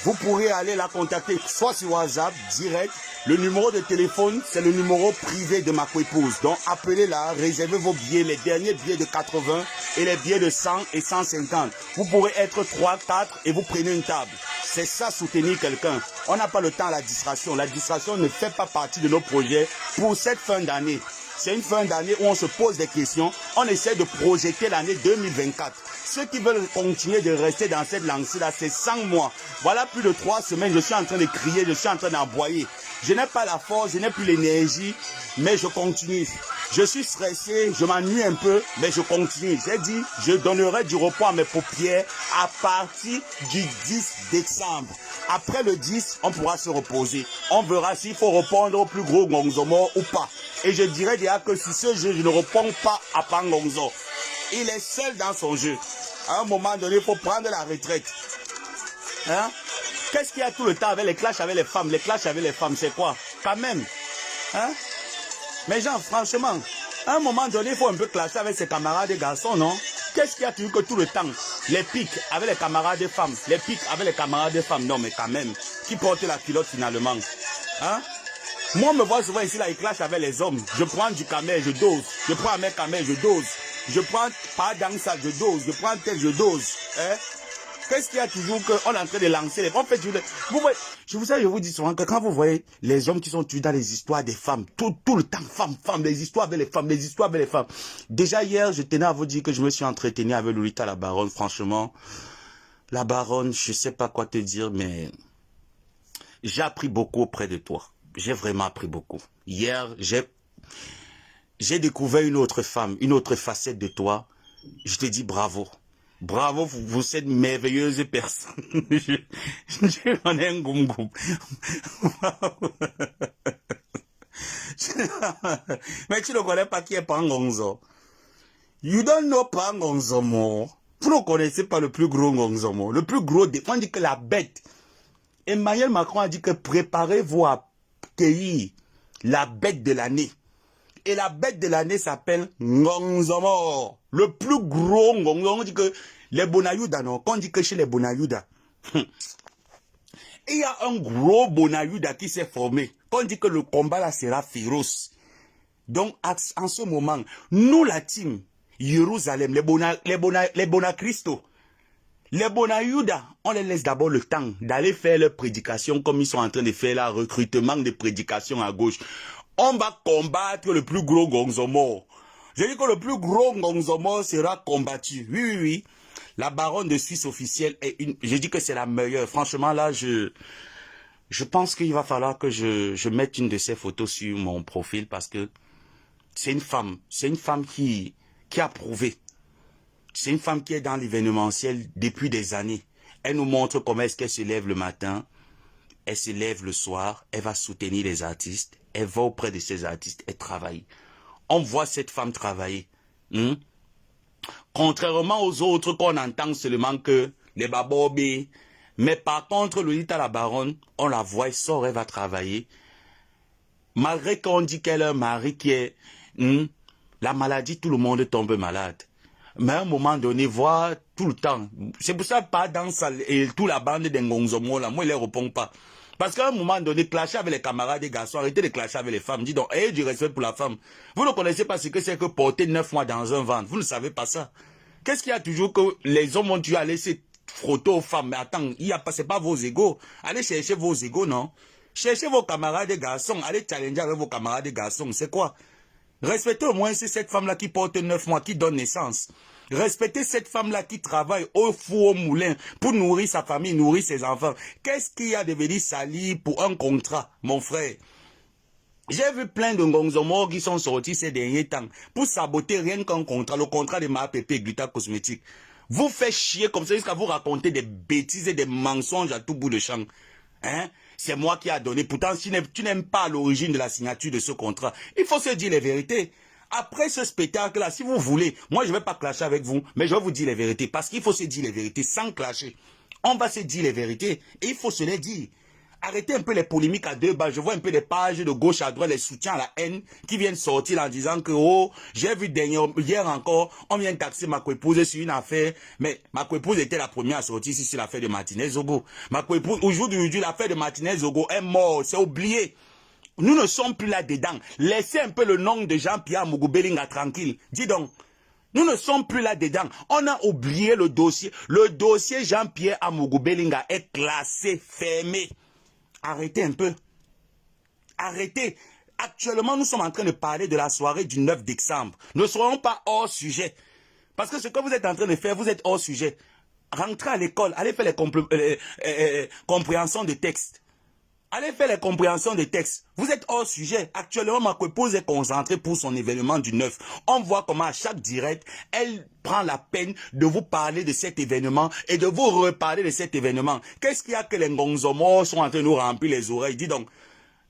Vous pourrez aller la contacter soit sur WhatsApp, direct. Le numéro de téléphone, c'est le numéro privé de ma coépouse. Donc, appelez-la, réservez vos billets, les derniers billets de 80 et les billets de 100 et 150. Vous pourrez être 3, 4 et vous prenez une table. C'est ça, soutenir quelqu'un. On n'a pas le temps à la distraction. La distraction ne fait pas partie de nos projets pour cette fin d'année. C'est une fin d'année où on se pose des questions. On essaie de projeter l'année 2024. Ceux qui veulent continuer de rester dans cette lancée-là, c'est 100 mois. Voilà plus de 3 semaines, je suis en train de crier, je suis en train d'envoyer. Je n'ai pas la force, je n'ai plus l'énergie, mais je continue. Je suis stressé, je m'ennuie un peu, mais je continue. J'ai dit, je donnerai du repos à mes paupières à partir du 10 décembre. Après le 10, on pourra se reposer. On verra s'il faut répondre au plus gros Gonzomo ou pas. Et je dirais déjà que si ce jeu, je ne réponds pas à Pangonzo. Il est seul dans son jeu. À un moment donné, il faut prendre la retraite. Hein? Qu'est-ce qu'il y a tout le temps avec les clashs avec les femmes? Les clashs avec les femmes, c'est quoi? Quand même. Hein? Mais genre, franchement, à un moment donné, il faut un peu clasher avec ses camarades des garçons, non? Qu'est-ce qu'il y a toujours que tout le temps? Les pics avec les camarades des femmes. Les pics avec les camarades des femmes. Non, mais quand même. Qui porte la culotte finalement? Hein? Moi, on me voit souvent ici, là, il clash avec les hommes. Je prends du camel, je dose. Je prends un mec camel, je dose. Je prends pas dans ça, je dose. Je prends tel, je dose. Hein? Qu'est-ce qu'il y a toujours qu'on est en train de lancer les... En fait, vous voyez, je vous dis souvent que quand vous voyez les hommes qui sont tués dans les histoires des femmes, tout le temps, femmes, les histoires avec les femmes, les histoires avec les femmes. Déjà hier, je tenais à vous dire que je me suis entretenu avec Lolita la Baronne. Franchement, la Baronne, je sais pas quoi te dire, mais j'ai appris beaucoup auprès de toi. J'ai vraiment appris beaucoup. Hier, j'ai découvert une autre femme, une autre facette de toi. Je te dis bravo. Bravo, vous êtes une merveilleuse personne. J'en ai un goum. Mais tu ne connais pas qui est Pangonzo. You don't know Pangonzo more. Vous ne connaissez pas le plus gros Gonzomo. Le plus gros, on dit que la bête. Emmanuel Macron a dit que préparez-vous à accueillir la bête de l'année. Et la bête de l'année s'appelle Ngonzomo. Le plus gros Ngonzomo. On dit que les Bonayuda, non? Quand on dit que chez les Bonayuda, il y a un gros Bonayuda qui s'est formé. Quand on dit que le combat là sera féroce. Donc, en ce moment, nous, la team, Jérusalem, les Bonacristo, les Bonayuda, on les laisse d'abord le temps d'aller faire leur prédication comme ils sont en train de faire là, recrutement de prédication à gauche. On va combattre le plus gros Gonzomo. Je dis que le plus gros Gonzomo sera combattu. Oui. La Baronne de Suisse officielle est une... Je dis que c'est la meilleure. Franchement, là, je pense qu'il va falloir que je mette une de ces photos sur mon profil parce que c'est une femme. C'est une femme qui a prouvé. C'est une femme qui est dans l'événementiel depuis des années. Elle nous montre comment est-ce qu'elle se lève le matin. Elle se lève le soir. Elle va soutenir les artistes. Elle va auprès de ces artistes. Elle travaille. On voit cette femme travailler. Contrairement aux autres qu'on entend seulement que les babobés. Mais par contre, Lolita la Baronne, on la voit, elle sort, elle va travailler. Malgré qu'on dit qu'elle a un mari qui est... la maladie, tout le monde tombe malade. Mais à un moment donné, voir tout le temps. C'est pour ça pas dans ça, et toute la bande des Ngonzomo là, moi, ils ne les répondent pas. Parce qu'à un moment donné, clasher avec les camarades des garçons, arrêtez de clasher avec les femmes. Dis donc, ayez du respect pour la femme. Vous ne connaissez pas ce que c'est que porter 9 mois dans un ventre. Vous ne savez pas ça. Qu'est-ce qu'il y a toujours que les hommes ont dû aller se frotter aux femmes? Mais attends, c'est pas vos égos. Allez chercher vos égos, non? Cherchez vos camarades des garçons. Allez challenger avec vos camarades des garçons. C'est quoi? Respectez au moins cette femme-là qui porte 9 mois, qui donne naissance. Respectez cette femme-là qui travaille au four, au moulin, pour nourrir sa famille, nourrir ses enfants. Qu'est-ce qu'il y a de venir salir pour un contrat, mon frère? J'ai vu plein de Gonzomo qui sont sortis ces derniers temps pour saboter rien qu'un contrat, le contrat de MAPP Gluta Cosmétique. Vous faites chier comme ça jusqu'à vous raconter des bêtises et des mensonges à tout bout de champ. Hein? C'est moi qui a donné. Pourtant, tu n'aimes pas l'origine de la signature de ce contrat. Il faut se dire les vérités. Après ce spectacle-là, si vous voulez, moi je ne vais pas clasher avec vous, mais je vais vous dire les vérités. Parce qu'il faut se dire les vérités sans clasher. On va se dire les vérités et il faut se les dire. Arrêtez un peu les polémiques à deux bas. Je vois un peu des pages de gauche à droite, les soutiens à la haine qui viennent sortir en disant que, oh, j'ai vu hier encore, on vient taxer ma coépouse sur une affaire. Mais ma coépouse était la première à sortir ici sur l'affaire de Martinez Zogo. Ma coépouse, aujourd'hui, l'affaire de Martinez Zogo est morte, c'est oublié. Nous ne sommes plus là-dedans. Laissez un peu le nom de Jean-Pierre Mougou-Belinga tranquille. Dis donc. Nous ne sommes plus là-dedans. On a oublié le dossier. Le dossier Jean-Pierre Amougou-Belinga est classé, fermé. Arrêtez un peu. Arrêtez. Actuellement, nous sommes en train de parler de la soirée du 9 décembre. Ne soyons pas hors sujet. Parce que ce que vous êtes en train de faire, vous êtes hors sujet. Rentrez à l'école, allez faire les compréhensions de texte. Allez faire les compréhensions des textes. Vous êtes hors sujet. Actuellement, ma coépouse est concentrée pour son événement du 9. On voit comment à chaque direct, elle prend la peine de vous parler de cet événement et de vous reparler de cet événement. Qu'est-ce qu'il y a que les Ngonzomos sont en train de nous remplir les oreilles? Dis donc.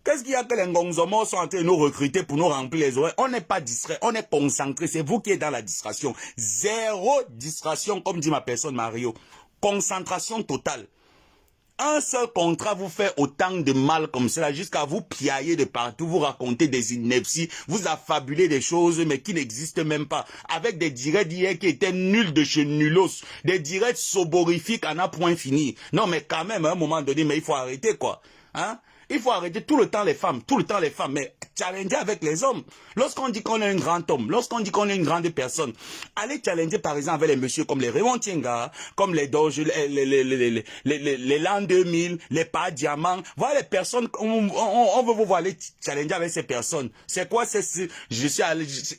Qu'est-ce qu'il y a que les Ngonzomos sont en train de nous recruter pour nous remplir les oreilles? On n'est pas distrait, on est concentré. C'est vous qui êtes dans la distraction. Zéro distraction, comme dit ma personne Mario. Concentration totale. Un seul contrat vous fait autant de mal comme cela, jusqu'à vous piailler de partout, vous raconter des inepties, vous affabuler des choses mais qui n'existent même pas, avec des directs d'hier qui étaient nuls de chez nulos, des directs soborifiques en un point fini. Non mais quand même, à un moment donné, mais il faut arrêter quoi. Hein? Il faut arrêter tout le temps les femmes, mais challenger avec les hommes. Lorsqu'on dit qu'on est un grand homme, lorsqu'on dit qu'on est une grande personne, allez challenger par exemple avec les messieurs comme les Raymond Tienga, comme les Doge, les L'an 2000, les Pas Diamant. Voilà les personnes, on veut vous voir aller challenger avec ces personnes. C'est quoi?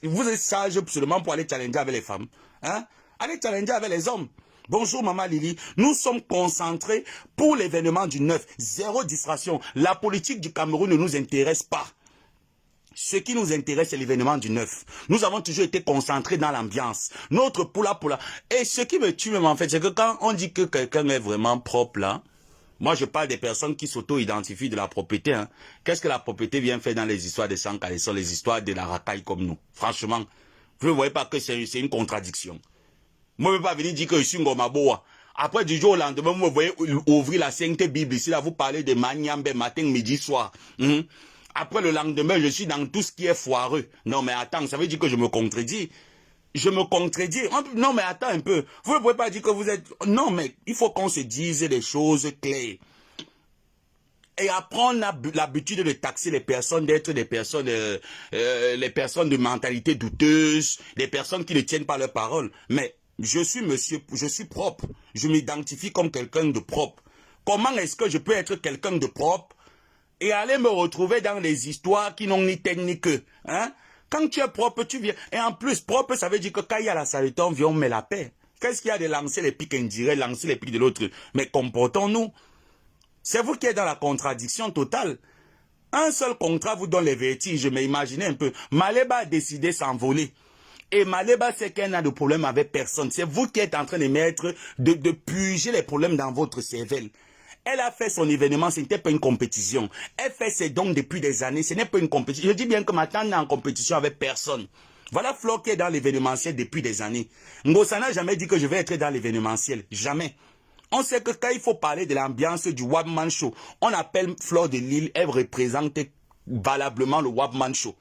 Vous êtes sage seulement pour aller challenger avec les femmes. Hein? Allez challenger avec les hommes. Bonjour Maman Lily, nous sommes concentrés pour l'événement du 9. Zéro distraction. La politique du Cameroun ne nous intéresse pas. Ce qui nous intéresse, c'est l'événement du 9. Nous avons toujours été concentrés dans l'ambiance. Notre poula. Et ce qui me tue même en fait, c'est que quand on dit que quelqu'un est vraiment propre là, moi je parle des personnes qui s'auto-identifient de la propriété. Hein. Qu'est-ce que la propriété vient faire dans les histoires des sans-caleçons, les histoires de la racaille comme nous? Franchement, vous ne voyez pas que c'est une contradiction. Moi, je ne peux pas venir dire que je suis Ngomaboa. Après, du jour au lendemain, vous me voyez ouvrir la Sainte Bible ici, là, vous parlez de Maniambe matin, midi, soir. Après, le lendemain, je suis dans tout ce qui est foireux. Non, mais attends, ça veut dire que je me contredis. Je me contredis. Non, mais attends un peu. Vous ne pouvez pas dire que vous êtes... Non, mais il faut qu'on se dise les choses claires. Et apprendre l'habitude de taxer les personnes, d'être des personnes, les personnes de mentalité douteuse, des personnes qui ne tiennent pas leurs paroles. Mais je suis propre. Je m'identifie comme quelqu'un de propre. Comment est-ce que je peux être quelqu'un de propre et aller me retrouver dans des histoires qui n'ont ni tête ni queue, hein? Quand tu es propre, tu viens. Et en plus, propre, ça veut dire que quand il y a la saleté, on vient, on met la paix. Qu'est-ce qu'il y a de lancer les pics indirects, lancer les pics de l'autre? Mais comportons-nous. C'est vous qui êtes dans la contradiction totale. Un seul contrat vous donne les vertiges. Mais imaginez un peu. Maleba a décidé de s'envoler. Et Maleba sait qu'elle n'a de problème avec personne. C'est vous qui êtes en train de puiser les problèmes dans votre cervelle. Elle a fait son événement, ce n'était pas une compétition. Elle fait ses dons depuis des années, ce n'est pas une compétition. Je dis bien que ma tante n'est en compétition avec personne. Voilà Flo qui est dans l'événementiel depuis des années. Ngosa n'a jamais dit que je vais être dans l'événementiel. Jamais. On sait que quand il faut parler de l'ambiance du Wabman Show, on appelle Fleur de Lille, elle représente valablement le Wabman Show.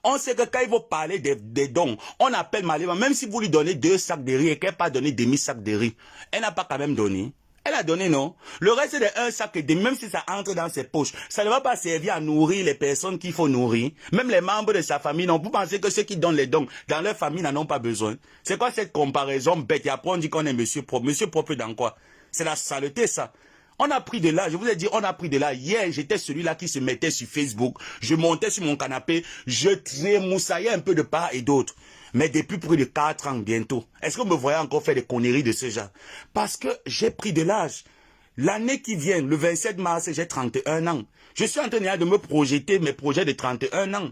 On sait que quand il faut parler des dons, on appelle Maleba, même si vous lui donnez 2 sacs de riz et qu'elle n'a pas donné demi-sac de riz, elle n'a pas quand même donné. Elle a donné, non? Le reste de 1 sac et demi, même si ça entre dans ses poches, ça ne va pas servir à nourrir les personnes qu'il faut nourrir. Même les membres de sa famille, non. Vous pensez que ceux qui donnent les dons dans leur famille n'en ont pas besoin? C'est quoi cette comparaison bête? Et après on dit qu'on est monsieur propre. Monsieur propre dans quoi? C'est la saleté, ça. On a pris de l'âge, je vous ai dit, on a pris de l'âge. Hier, j'étais celui-là qui se mettait sur Facebook. Je montais sur mon canapé, je trémoussaillais un peu de part et d'autre. Mais depuis plus de 4 ans bientôt, est-ce que vous me voyez encore faire des conneries de ce genre? Parce que j'ai pris de l'âge. L'année qui vient, le 27 mars, j'ai 31 ans. Je suis en train de me projeter mes projets de 31 ans.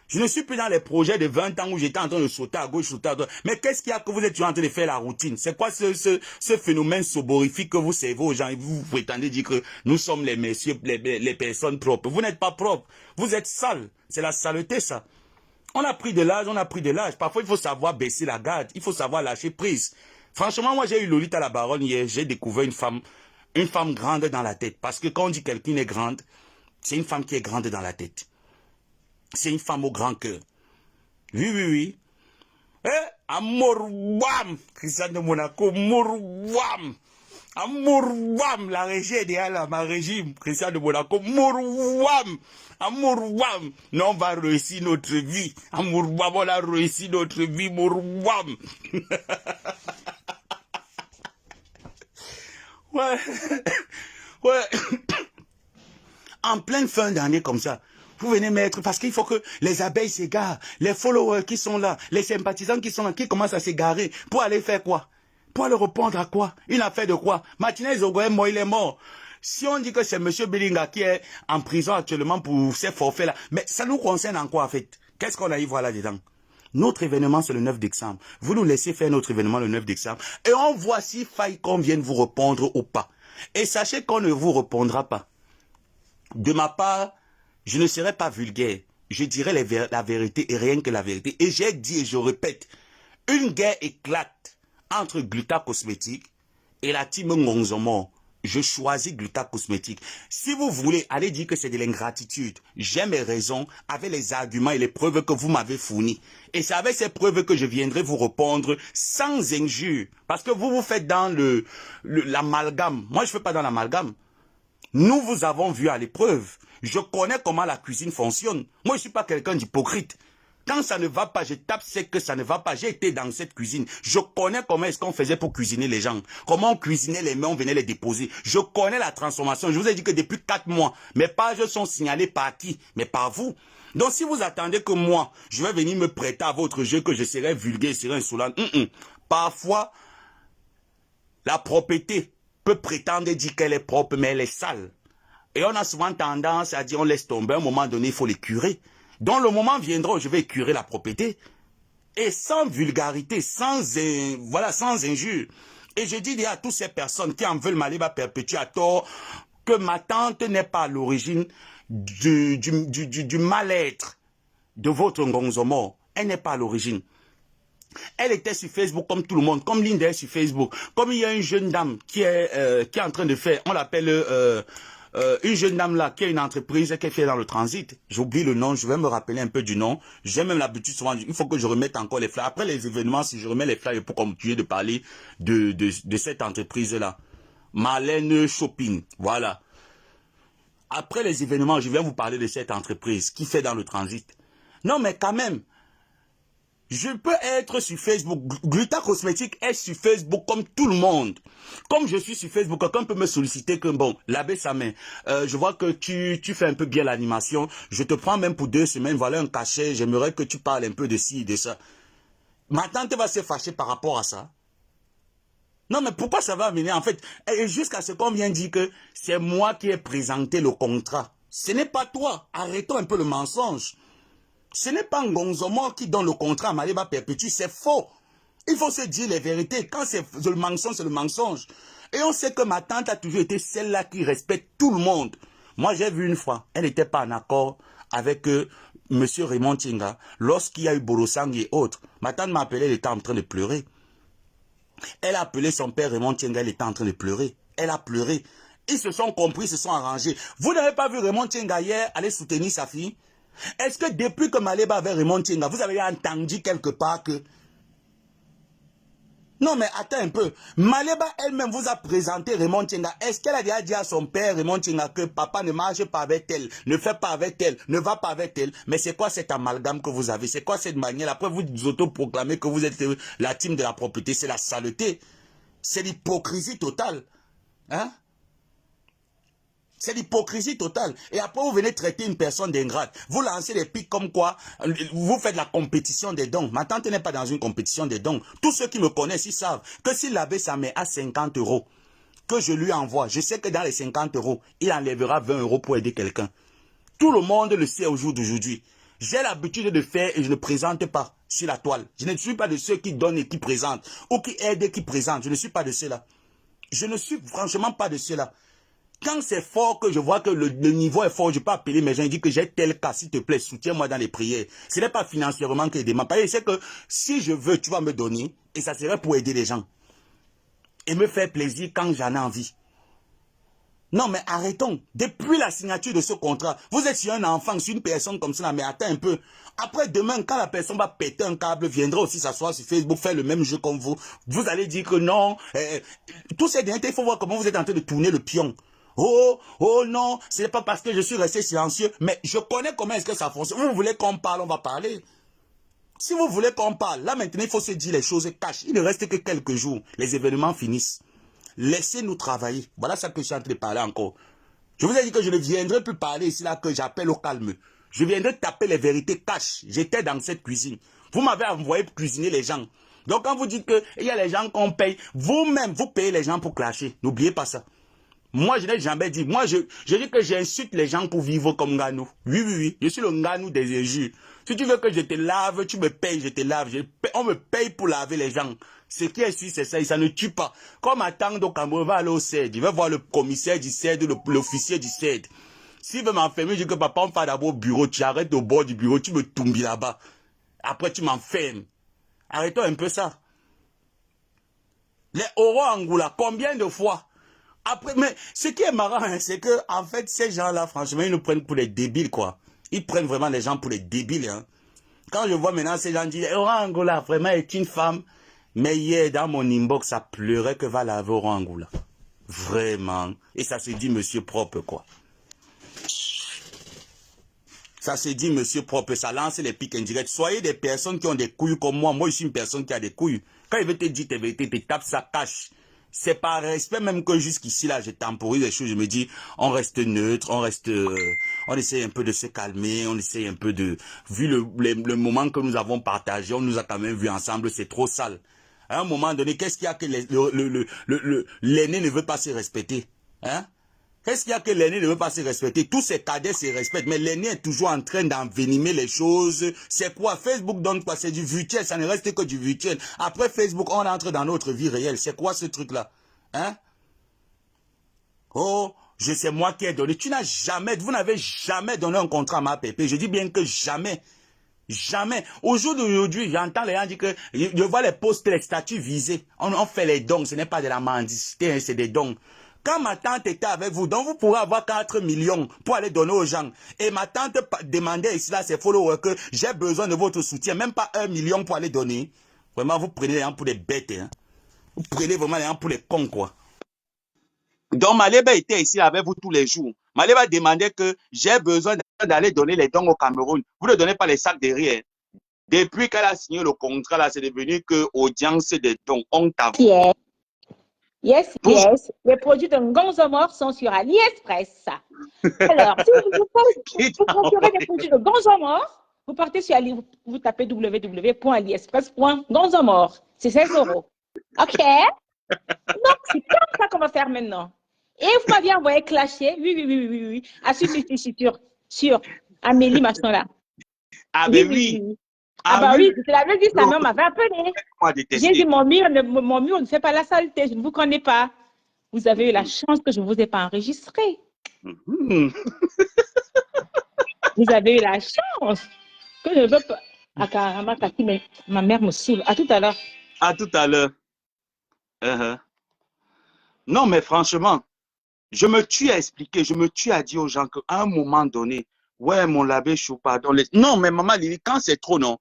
Je ne suis plus dans les projets de 20 ans où j'étais en train de sauter à gauche, sauter à droite. Mais qu'est-ce qu'il y a que vous êtes en train de faire la routine? C'est quoi ce phénomène soborifique que vous servez aux gens et vous prétendez dire que nous sommes les messieurs, les personnes propres? Vous n'êtes pas propres. Vous êtes sales. C'est la saleté, ça. On a pris de l'âge, on a pris de l'âge. Parfois, il faut savoir baisser la garde. Il faut savoir lâcher prise. Franchement, moi, j'ai eu Lolita la Baronne hier. J'ai découvert une femme Une femme grande dans la tête. Parce que quand on dit quelqu'un est grande, c'est une femme qui est grande dans la tête. C'est une femme au grand cœur. Oui, oui, oui. Amour, wam! Christian de Monaco, amour, wam! Amour, wam! La régie est derrière là, ma régime. Christian de Monaco, amour, wam! Amour, wam! Non, on va réussir notre vie. Amour, wam, on a réussi notre vie, amour, wam! Ouais. Ouais. En pleine fin d'année comme ça, vous venez mettre, parce qu'il faut que les abeilles s'égarent, les followers qui sont là, les sympathisants qui sont là, qui commencent à s'égarer, pour aller faire quoi? Pour aller répondre à quoi? Une affaire de quoi? Martinez Ogoé, moi, il est mort. Si on dit que c'est M. Belinga qui est en prison actuellement pour ces forfaits-là, mais ça nous concerne en quoi en fait? Qu'est-ce qu'on a y voir là-dedans? Notre événement, c'est le 9 décembre. Vous nous laissez faire notre événement le 9 décembre et on voit si faille qu'on vienne vous répondre ou pas. Et sachez qu'on ne vous répondra pas. De ma part, je ne serai pas vulgaire. Je dirai la vérité et rien que la vérité. Et j'ai dit et je répète, une guerre éclate entre Gluta Cosmétique et la team Ngonzomo. Je choisis Gluta Cosmétique. Si vous voulez aller dire que c'est de l'ingratitude, j'ai mes raisons avec les arguments et les preuves que vous m'avez fournis. Et c'est avec ces preuves que je viendrai vous répondre sans injure. Parce que vous vous faites dans l'amalgame. Moi, je ne fais pas dans l'amalgame. Nous vous avons vu à l'épreuve. Je connais comment la cuisine fonctionne. Moi, je ne suis pas quelqu'un d'hypocrite. Quand ça ne va pas, je tape, c'est que ça ne va pas. J'ai été dans cette cuisine. Je connais comment est-ce qu'on faisait pour cuisiner les gens. Comment on cuisinait les mains, on venait les déposer. Je connais la transformation. Je vous ai dit que depuis 4 mois, mes pages sont signalées par qui? Mais par vous. Donc si vous attendez que moi, je vais venir me prêter à votre jeu, que je serai vulgaire, je serai insolent. Parfois, la propreté peut prétendre dire qu'elle est propre, mais elle est sale. Et on a souvent tendance à dire on laisse tomber. À un moment donné, il faut les curer. Donc le moment viendra où je vais curer la propreté. Et sans vulgarité, sans injure. Et je dis à toutes ces personnes qui en veulent Maliba perpétuer à tort que ma tante n'est pas à l'origine du mal-être de votre Ngonzomo. Elle n'est pas à l'origine. Elle était sur Facebook comme tout le monde, comme Linda est sur Facebook. Comme il y a une jeune dame qui est en train de faire, on l'appelle une jeune dame là qui a une entreprise qui fait dans le transit. J'oublie le nom, je vais me rappeler un peu du nom. J'ai même l'habitude souvent, il faut que je remette encore les flyers. Après les événements, si je remets les flyers pour continuer de parler de cette entreprise là. Marlène Shopping, voilà. Après les événements, je vais vous parler de cette entreprise qui fait dans le transit. Non mais quand même, je peux être sur Facebook. Gluta Cosmétique est sur Facebook comme tout le monde. Comme je suis sur Facebook, quelqu'un peut me solliciter que bon, l'abbé Samin, je vois que tu fais un peu bien l'animation. Je te prends même pour 2 semaines, voilà un cachet. J'aimerais que tu parles un peu de ci et de ça. Ma tante va se fâcher par rapport à ça. Non, mais pourquoi ça va amener en fait, jusqu'à ce qu'on vient dire que c'est moi qui ai présenté le contrat. Ce n'est pas toi. Arrêtons un peu le mensonge. Ce n'est pas Ngonzomo qui donne le contrat à Maliba Perpétue, c'est faux. Il faut se dire les vérités. Quand c'est le mensonge, c'est le mensonge. Et on sait que ma tante a toujours été celle-là qui respecte tout le monde. Moi, j'ai vu une fois, elle n'était pas en accord avec M. Raymond Tinga. Lorsqu'il y a eu Borosang et autres, ma tante m'a appelé, elle était en train de pleurer. Elle a appelé son père Raymond Tinga, elle était en train de pleurer. Elle a pleuré. Ils se sont compris, ils se sont arrangés. Vous n'avez pas vu Raymond Tinga hier aller soutenir sa fille? Est-ce que depuis que Maliba avait Raymond Tinga, vous avez entendu quelque part que... Non mais attends un peu. Maliba elle-même vous a présenté Raymond Tinga. Est-ce qu'elle a déjà dit à son père Raymond Tinga que papa ne marche pas avec elle, ne fait pas avec elle, ne va pas avec elle? Mais c'est quoi cet amalgame que vous avez? C'est quoi cette manière? Après vous autoproclamez que vous êtes la team de la propriété. C'est la saleté. C'est l'hypocrisie totale. Hein? C'est l'hypocrisie totale. Et après, vous venez traiter une personne d'ingrate. Vous lancez des pics comme quoi, vous faites la compétition des dons. Ma tante n'est pas dans une compétition des dons. Tous ceux qui me connaissent, ils savent que si l'abbé Samé a 50 €, que je lui envoie, je sais que dans les 50 €, il enlèvera 20 € pour aider quelqu'un. Tout le monde le sait au jour d'aujourd'hui. J'ai l'habitude de faire et je ne présente pas sur la toile. Je ne suis pas de ceux qui donnent et qui présentent, ou qui aident et qui présentent. Je ne suis pas de ceux-là. Je ne suis franchement pas de ceux-là. Quand c'est fort, que je vois que le niveau est fort, je peux appeler mes gens et dire que j'ai tel cas, s'il te plaît, soutiens-moi dans les prières. Ce n'est pas financièrement que je demande. Parce que je sais que si je veux, tu vas me donner, et ça serait pour aider les gens. Et me faire plaisir quand j'en ai envie. Non, mais arrêtons. Depuis la signature de ce contrat, vous êtes sur un enfant, sur une personne comme ça, mais attends un peu. Après, demain, quand la personne va péter un câble, viendra aussi s'asseoir sur Facebook, faire le même jeu comme vous. Vous allez dire que non. Tous ces derniers, il faut voir comment vous êtes en train de tourner le pion. Oh, oh non, c'est pas parce que je suis resté silencieux, mais je connais comment est-ce que ça fonctionne. Vous voulez qu'on parle, on va parler. Si vous voulez qu'on parle, là maintenant, il faut se dire les choses cash. Il ne reste que quelques jours. Les événements finissent. Laissez-nous travailler. Voilà ça que je suis en train de parler encore. Je vous ai dit que je ne viendrai plus parler ici là que j'appelle au calme. Je viendrai taper les vérités cash. J'étais dans cette cuisine. Vous m'avez envoyé cuisiner les gens. Donc quand vous dites qu'il y a les gens qu'on paye, vous-même, vous payez les gens pour clasher. N'oubliez pas ça. Moi, je n'ai jamais dit. Moi, je dis que j'insulte les gens pour vivre comme Nganou. Oui, oui, oui. Je suis le Nganou des injures. Si tu veux que je te lave, tu me payes, je te lave. On me paye pour laver les gens. Ce qui est sûr, c'est ça. Et ça ne tue pas. Comme à Tando Cameroun va aller au CED. Il va voir le commissaire du CED, l'officier du CED. S'il veut m'enfermer, je dis que papa, on va d'abord au bureau. Tu arrêtes au bord du bureau, tu me tombes là-bas. Après, tu m'enfermes. Arrêtons un peu ça. Les Oro Angoula, combien de fois? Après, mais ce qui est marrant, hein, c'est que, en fait, ces gens-là, franchement, ils nous prennent pour les débiles, quoi. Ils prennent vraiment les gens pour les débiles, hein. Quand je vois maintenant ces gens dire, Laurent Angoula, vraiment, est une femme. Mais hier, dans mon inbox, ça pleurait que va laver Laurent Angoula. Vraiment. Et ça se dit monsieur propre, quoi. Ça se dit monsieur propre, ça lance les pics indirects. Soyez des personnes qui ont des couilles comme moi. Moi, je suis une personne qui a des couilles. Quand il veut te dire tes vérités, te tape sa cache. C'est par respect même que jusqu'ici, là, je temporise les choses. Je me dis, on reste neutre, on reste... on essaie un peu de se calmer, on essaie un peu de... Vu le moment que nous avons partagé, on nous a quand même vu ensemble, c'est trop sale. À un moment donné, qu'est-ce qu'il y a que l'aîné ne veut pas se respecter? Hein? Qu'est-ce qu'il y a que l'aîné ne veut pas se respecter? Tous ces cadets se respectent, mais l'aîné est toujours en train d'envenimer les choses. C'est quoi? Facebook donne quoi? C'est du virtuel, ça ne reste que du virtuel. Après Facebook, on entre dans notre vie réelle. C'est quoi ce truc-là? Hein? Oh, c'est moi qui ai donné. Tu n'as jamais, vous n'avez jamais donné un contrat à ma pépé. Je dis bien que jamais. Jamais. Au jour d'aujourd'hui, j'entends les gens dire que je vois les posts, les statuts visés. On fait les dons. Ce n'est pas de la mendicité, hein, c'est des dons. Quand ma tante était avec vous, donc vous pourrez avoir 4 millions pour aller donner aux gens. Et ma tante demandait ici, là, ses followers, que j'ai besoin de votre soutien, même pas 1 million pour aller donner. Vraiment, vous prenez les gens pour des bêtes. Hein. Vous prenez vraiment les gens pour les cons, quoi. Donc, Maléba était ici avec vous tous les jours. Maléba demandait que j'ai besoin d'aller donner les dons au Cameroun. Vous ne donnez pas les sacs derrière. Depuis qu'elle a signé le contrat, là, c'est devenu que audience des dons. On t'a vu. Yes, yes. Les produits de Gonzomor sont sur AliExpress. Alors, si vous procurez des produits de Gonzomor, vous partez sur Ali, vous tapez www.aliexpress.gonzomor. C'est 16 €. OK? Donc, c'est comme ça qu'on va faire maintenant. Et vous m'aviez envoyé clasher. Oui. Ah, sur Amélie, machin là. Ah, ben oui. Ah, bah oui, je te l'avais dit, sa mère m'avait appelé. J'ai dit, mon mur ne fait pas la saleté, je ne vous connais pas. Vous avez eu la chance que je ne vous ai pas enregistré. Vous avez eu la chance que je ne veux pas. Ah, carrément, mais ma mère me saoule. À tout à l'heure. À tout à l'heure. Non, mais franchement, je me tue à expliquer, je me tue à dire aux gens qu'à un moment donné, ouais, mon labé chou, pardon. Non, mais maman Lily, quand c'est trop, non.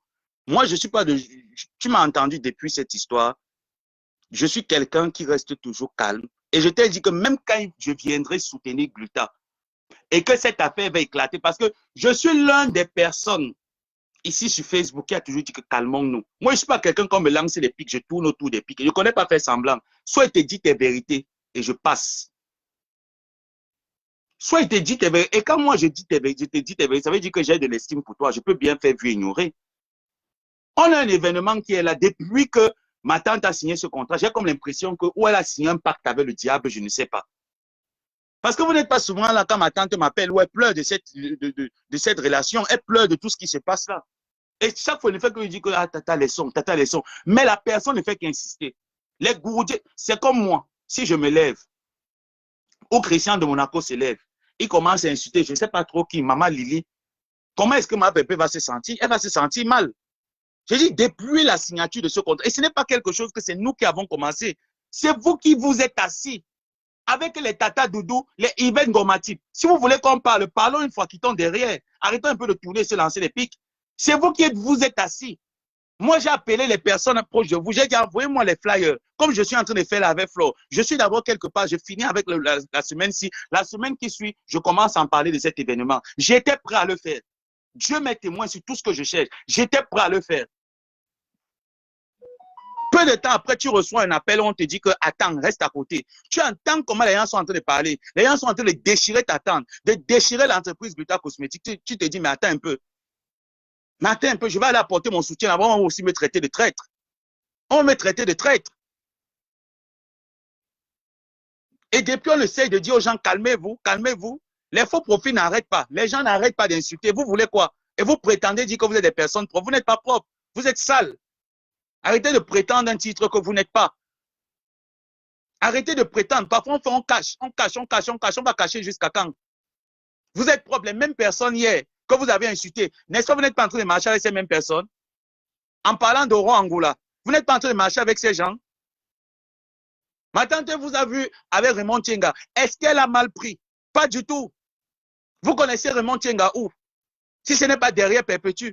Moi, je suis pas de... Tu m'as entendu depuis cette histoire. Je suis quelqu'un qui reste toujours calme. Et je t'ai dit que même quand je viendrai soutenir Gluta et que cette affaire va éclater, parce que je suis l'un des personnes ici sur Facebook qui a toujours dit que calmons-nous. Moi, je ne suis pas quelqu'un qui me lance les pics, je tourne autour des pics. Je ne connais pas faire semblant. Soit il te dit tes vérités et je passe. Soit il te dit tes vérités. Et quand moi je dis tes vérités, je te dis tes vérités, ça veut dire que j'ai de l'estime pour toi. Je peux bien faire vu ignorer. On a un événement qui est là depuis que ma tante a signé ce contrat. J'ai comme l'impression que ou elle a signé un pacte avec le diable, je ne sais pas. Parce que vous n'êtes pas souvent là quand ma tante m'appelle ou elle pleure de cette relation, elle pleure de tout ce qui se passe là. Et chaque fois, il ne fait que lui dire que ah, tata les sons. Mais la personne ne fait qu'insister. Les gourdiers, c'est comme moi. Si je me lève, ou Christian de Monaco se lève, il commence à insulter, je ne sais pas trop qui, maman Lily. Comment est-ce que ma bébé va se sentir? Elle va se sentir mal. Je dis, depuis la signature de ce contrat, et ce n'est pas quelque chose que c'est nous qui avons commencé. C'est vous qui vous êtes assis. avec les Tata Doudou, les Yves Ngomatip. Si vous voulez qu'on parle, parlons une fois qu'ils sont derrière. Arrêtons un peu de tourner et se lancer les pics. C'est vous qui vous êtes assis. Moi, j'ai appelé les personnes proches de vous. J'ai dit, envoyez-moi les flyers. Comme je suis en train de faire là avec Flo, je suis d'abord quelque part, je finis avec la semaine-ci. La semaine qui suit, je commence à en parler de cet événement. J'étais prêt à le faire. Dieu m'est témoin sur tout ce que je cherche. J'étais prêt à le faire. Peu de temps après, tu reçois un appel où on te dit que attends, reste à côté. Tu entends comment les gens sont en train de parler. Les gens sont en train de déchirer ta tente, de déchirer l'entreprise Gluta Cosmétique. Tu te dis, mais attends un peu. Mais attends un peu, je vais aller apporter mon soutien là-bas, on va aussi me traiter de traître. On va me traiter de traître. Et depuis, on essaie de dire aux gens, calmez-vous, calmez-vous. Les faux profils n'arrêtent pas. Les gens n'arrêtent pas d'insulter. Vous voulez quoi? Et vous prétendez dire que vous êtes des personnes propres. Vous n'êtes pas propres. Vous êtes sales. Arrêtez de prétendre un titre que vous n'êtes pas. Arrêtez de prétendre. Parfois, on cache, on cache, on cache, on cache. On va cacher jusqu'à quand? Vous êtes propres. Les mêmes personnes hier que vous avez insultées. N'est-ce pas, vous n'êtes pas en train de marcher avec ces mêmes personnes? En parlant d'Oro Angoula, vous n'êtes pas en train de marcher avec ces gens? Ma tante vous a vu avec Raymond Tienga. Est-ce qu'elle a mal pris? Pas du tout. Vous connaissez Raymond Tienga où? Si ce n'est pas derrière Perpétue.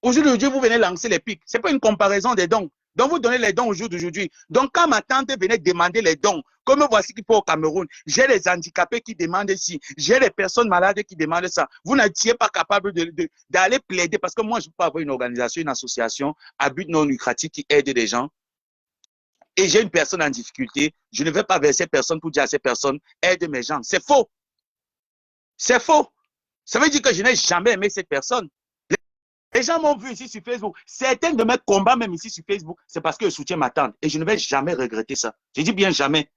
Aujourd'hui, vous venez lancer les pics. Ce n'est pas une comparaison des dons. Donc, vous donnez les dons au jour d'aujourd'hui. Donc, quand ma tante venait demander les dons, comme voici qu'il faut au Cameroun, j'ai les handicapés qui demandent ici, j'ai les personnes malades qui demandent ça. Vous n'étiez pas capable d'aller plaider, parce que moi, je ne peux pas avoir une organisation, une association à but non lucratif qui aide les gens. Et j'ai une personne en difficulté, je ne vais pas verser personne pour dire à ces personnes, aide mes gens. C'est faux. C'est faux. Ça veut dire que je n'ai jamais aimé cette personne. Les gens m'ont vu ici sur Facebook. Certains de mes combats, même ici sur Facebook, c'est parce que je soutiens ma tante. Et je ne vais jamais regretter ça. Je dis bien jamais.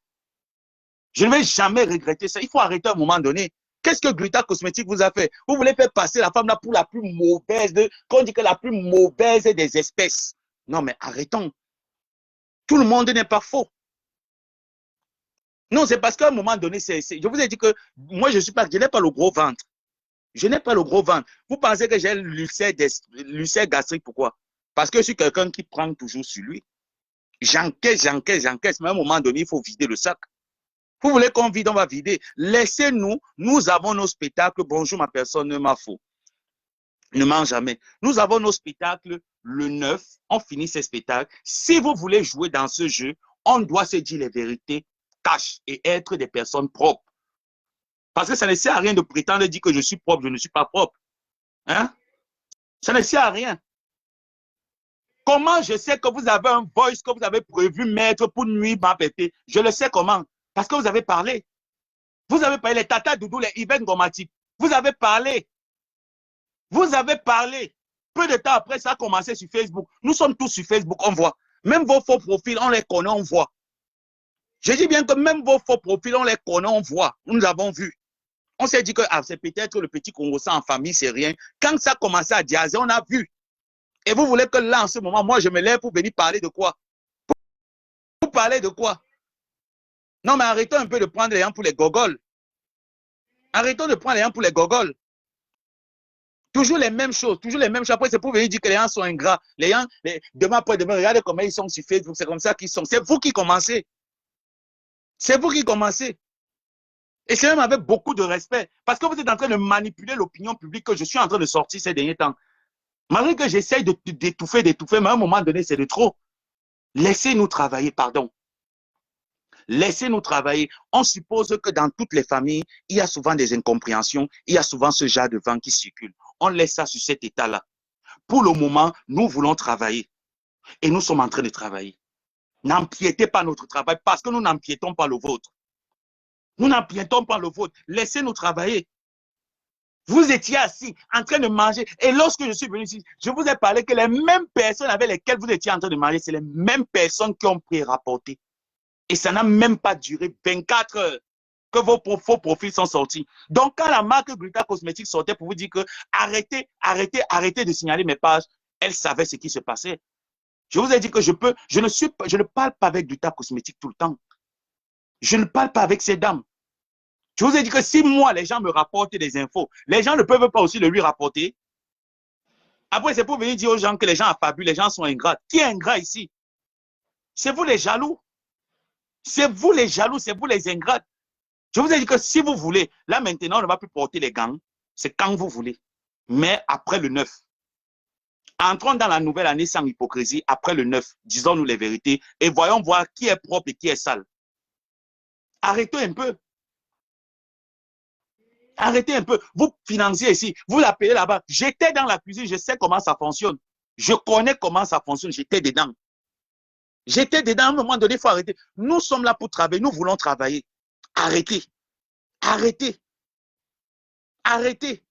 Je ne vais jamais regretter ça. Il faut arrêter à un moment donné. Qu'est-ce que Gluta Cosmétique vous a fait? Vous voulez faire passer la femme là pour la plus mauvaise, qu'on dit que la plus mauvaise des espèces. Non, mais arrêtons. Tout le monde n'est pas faux. Non, c'est parce qu'à un moment donné, je vous ai dit que moi, je n'ai pas le gros ventre. Je n'ai pas le gros ventre. Vous pensez que j'ai l'ulcère gastrique, pourquoi? Parce que je suis quelqu'un qui prend toujours sur lui. J'encaisse. Mais à un moment donné, il faut vider le sac. Vous voulez qu'on vide, on va vider. Laissez-nous, nous avons nos spectacles. Bonjour, ma personne, ne m'a faux. Ne ment jamais. Nous avons nos spectacles le 9. On finit ces spectacles. Si vous voulez jouer dans ce jeu, on doit se dire les vérités, cash et être des personnes propres. Parce que ça ne sert à rien de prétendre dire que je suis propre, je ne suis pas propre. Hein? Ça ne sert à rien. Comment je sais que vous avez un voice que vous avez prévu mettre pour nuire ma pépé? Je le sais comment. Parce que vous avez parlé. Vous avez parlé, les Tata Doudou, les Yves Ngomatip. Vous avez parlé. Vous avez parlé. Peu de temps après, ça a commencé sur Facebook. Nous sommes tous sur Facebook, on voit. Même vos faux profils, on les connaît, on voit. Je dis bien que même vos faux profils, on les connaît, on voit. Nous avons vu. On s'est dit que ah, c'est peut-être le petit Congossais en famille, c'est rien. Quand ça a commencé à diaser, on a vu. Et vous voulez que là, en ce moment, moi, je me lève pour venir parler de quoi? Pour parler de quoi? Non, mais arrêtons un peu de prendre les gens pour les gogoles. Arrêtons de prendre les gens pour les gogoles. Toujours les mêmes choses, toujours les mêmes choses. Après, c'est pour venir dire que les gens sont ingrats. Les gens, demain après demain, regardez comment ils sont sur Facebook, c'est comme ça qu'ils sont. C'est vous qui commencez. C'est vous qui commencez. Et c'est même avec beaucoup de respect. Parce que vous êtes en train de manipuler l'opinion publique que je suis en train de sortir ces derniers temps. Malgré que j'essaye d'étouffer, mais à un moment donné, c'est de trop. Laissez-nous travailler, pardon. Laissez-nous travailler. On suppose que dans toutes les familles, il y a souvent des incompréhensions, il y a souvent ce genre de vent qui circule. On laisse ça sur cet état-là. Pour le moment, nous voulons travailler. Et nous sommes en train de travailler. N'empiétez pas notre travail parce que nous n'empiétons pas le vôtre. Nous n'empiétons pas le vôtre. Laissez-nous travailler. Vous étiez assis, en train de manger. Et lorsque je suis venu ici, je vous ai parlé que les mêmes personnes avec lesquelles vous étiez en train de manger, c'est les mêmes personnes qui ont pré-rapporté. Et ça n'a même pas duré 24 heures que vos faux profils sont sortis. Donc, quand la marque Gluta Cosmétique sortait pour vous dire que arrêtez de signaler mes pages, elle savait ce qui se passait. Je vous ai dit que je ne parle pas avec Gluta Cosmétique tout le temps. Je ne parle pas avec ces dames. Je vous ai dit que si moi, les gens me rapportent des infos, les gens ne peuvent pas aussi le lui rapporter. Après, c'est pour venir dire aux gens que les gens affabulent, les gens sont ingrats. Qui est ingrat ici? C'est vous les jaloux. C'est vous les jaloux, c'est vous les ingrats. Je vous ai dit que si vous voulez, là maintenant, on ne va plus porter les gants. C'est quand vous voulez. Mais après le 9, entrons dans la nouvelle année sans hypocrisie. Après le 9, disons-nous les vérités et voyons voir qui est propre et qui est sale. Arrêtez un peu. Arrêtez un peu. Vous financez ici, vous la payez là-bas. J'étais dans la cuisine, je sais comment ça fonctionne. Je connais comment ça fonctionne, j'étais dedans. J'étais dedans, à un moment donné, il faut arrêter. Nous sommes là pour travailler, nous voulons travailler. Arrêtez. Arrêtez. Arrêtez.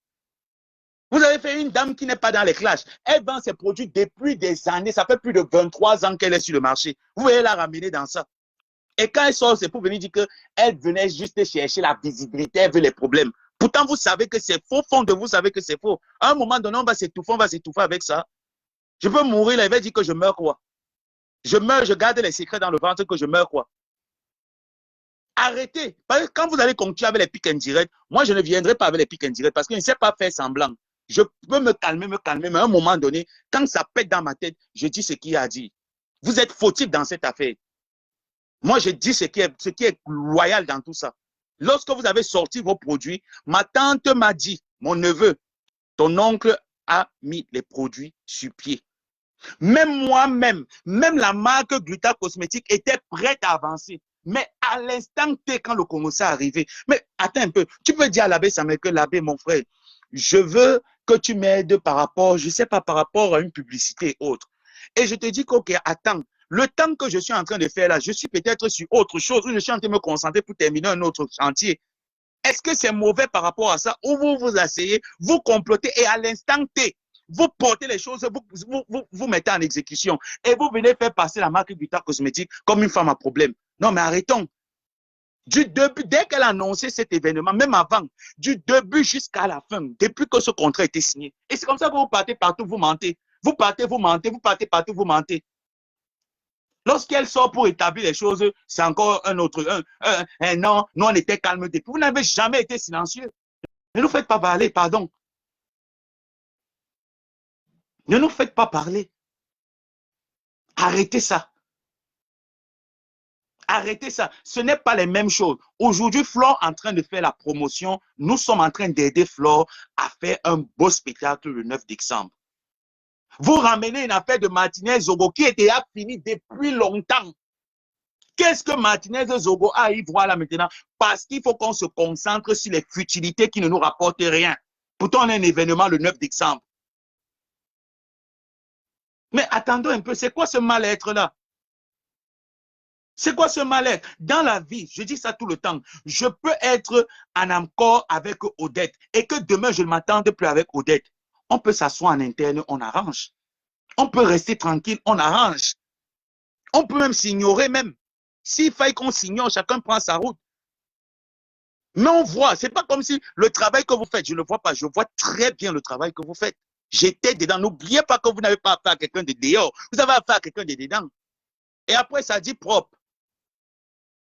Vous avez fait une dame qui n'est pas dans les clashs. Elle vend ses produits depuis des années. Ça fait plus de 23 ans qu'elle est sur le marché. Vous voyez la ramener dans ça. Et quand elle sort, c'est pour venir dire qu'elle venait juste chercher la visibilité, elle veut les problèmes. Pourtant, vous savez que c'est faux. Au fond de vous savez que c'est faux. À un moment donné, on va s'étouffer avec ça. Je peux mourir, là, elle va dire que je meurs quoi. Je meurs, je garde les secrets dans le ventre que je meurs quoi. Arrêtez. Parce que quand vous allez continuer avec les pics indirects, moi, je ne viendrai pas avec les pics indirects parce que je ne sais pas faire semblant. Je peux me calmer, mais à un moment donné, quand ça pète dans ma tête, je dis ce qu'il y a à dire. Vous êtes fautif dans cette affaire. Moi, je dis ce qui est loyal dans tout ça. Lorsque vous avez sorti vos produits, ma tante m'a dit, mon neveu, ton oncle a mis les produits sur pied. Même moi-même, même la marque Gluta Cosmétique était prête à avancer. Mais à l'instant T, quand le commençait à arriver, mais attends un peu, tu peux dire à l'abbé Samuel que l'abbé, mon frère, je veux que tu m'aides par rapport, je ne sais pas, par rapport à une publicité autre. Et je te dis qu'ok, attends, le temps que je suis en train de faire là, je suis peut-être sur autre chose, ou je suis en train de me concentrer pour terminer un autre chantier. Est-ce que c'est mauvais par rapport à ça, ou vous vous asseyez, vous complotez et à l'instant T, vous portez les choses, vous mettez en exécution et vous venez faire passer la marque Gluta Cosmétique comme une femme à problème. Non, mais arrêtons. Du début, dès qu'elle a annoncé cet événement, même avant, du début jusqu'à la fin, depuis que ce contrat a été signé. Et c'est comme ça que vous partez partout, vous mentez. Vous partez, vous mentez, vous partez partout, vous mentez. Lorsqu'elle sort pour établir les choses, c'est encore un autre. Non, nous on était calme depuis. Vous n'avez jamais été silencieux. Ne nous faites pas parler, pardon. Ne nous faites pas parler. Arrêtez ça. Arrêtez ça. Ce n'est pas les mêmes choses. Aujourd'hui, Flore est en train de faire la promotion. Nous sommes en train d'aider Flore à faire un beau spectacle le 9 décembre. Vous ramenez une affaire de Martinez Zogo qui était finie depuis longtemps. Qu'est-ce que Martinez Zogo a à y voir là maintenant? Parce qu'il faut qu'on se concentre sur les futilités qui ne nous rapportent rien. Pourtant, on a un événement le 9 décembre. Mais attendons un peu, c'est quoi ce mal-être là? C'est quoi ce mal-être? Dans la vie, je dis ça tout le temps, je peux être en accord avec Odette et que demain, je ne m'attende plus avec Odette. On peut s'asseoir en interne, on arrange. On peut rester tranquille, on arrange. On peut même s'ignorer même. S'il faille qu'on s'ignore, chacun prend sa route. Mais on voit, c'est pas comme si le travail que vous faites, je ne le vois pas, je vois très bien le travail que vous faites. J'étais dedans. N'oubliez pas que vous n'avez pas affaire à quelqu'un de dehors, vous avez affaire à quelqu'un de dedans. Et après, ça dit propre.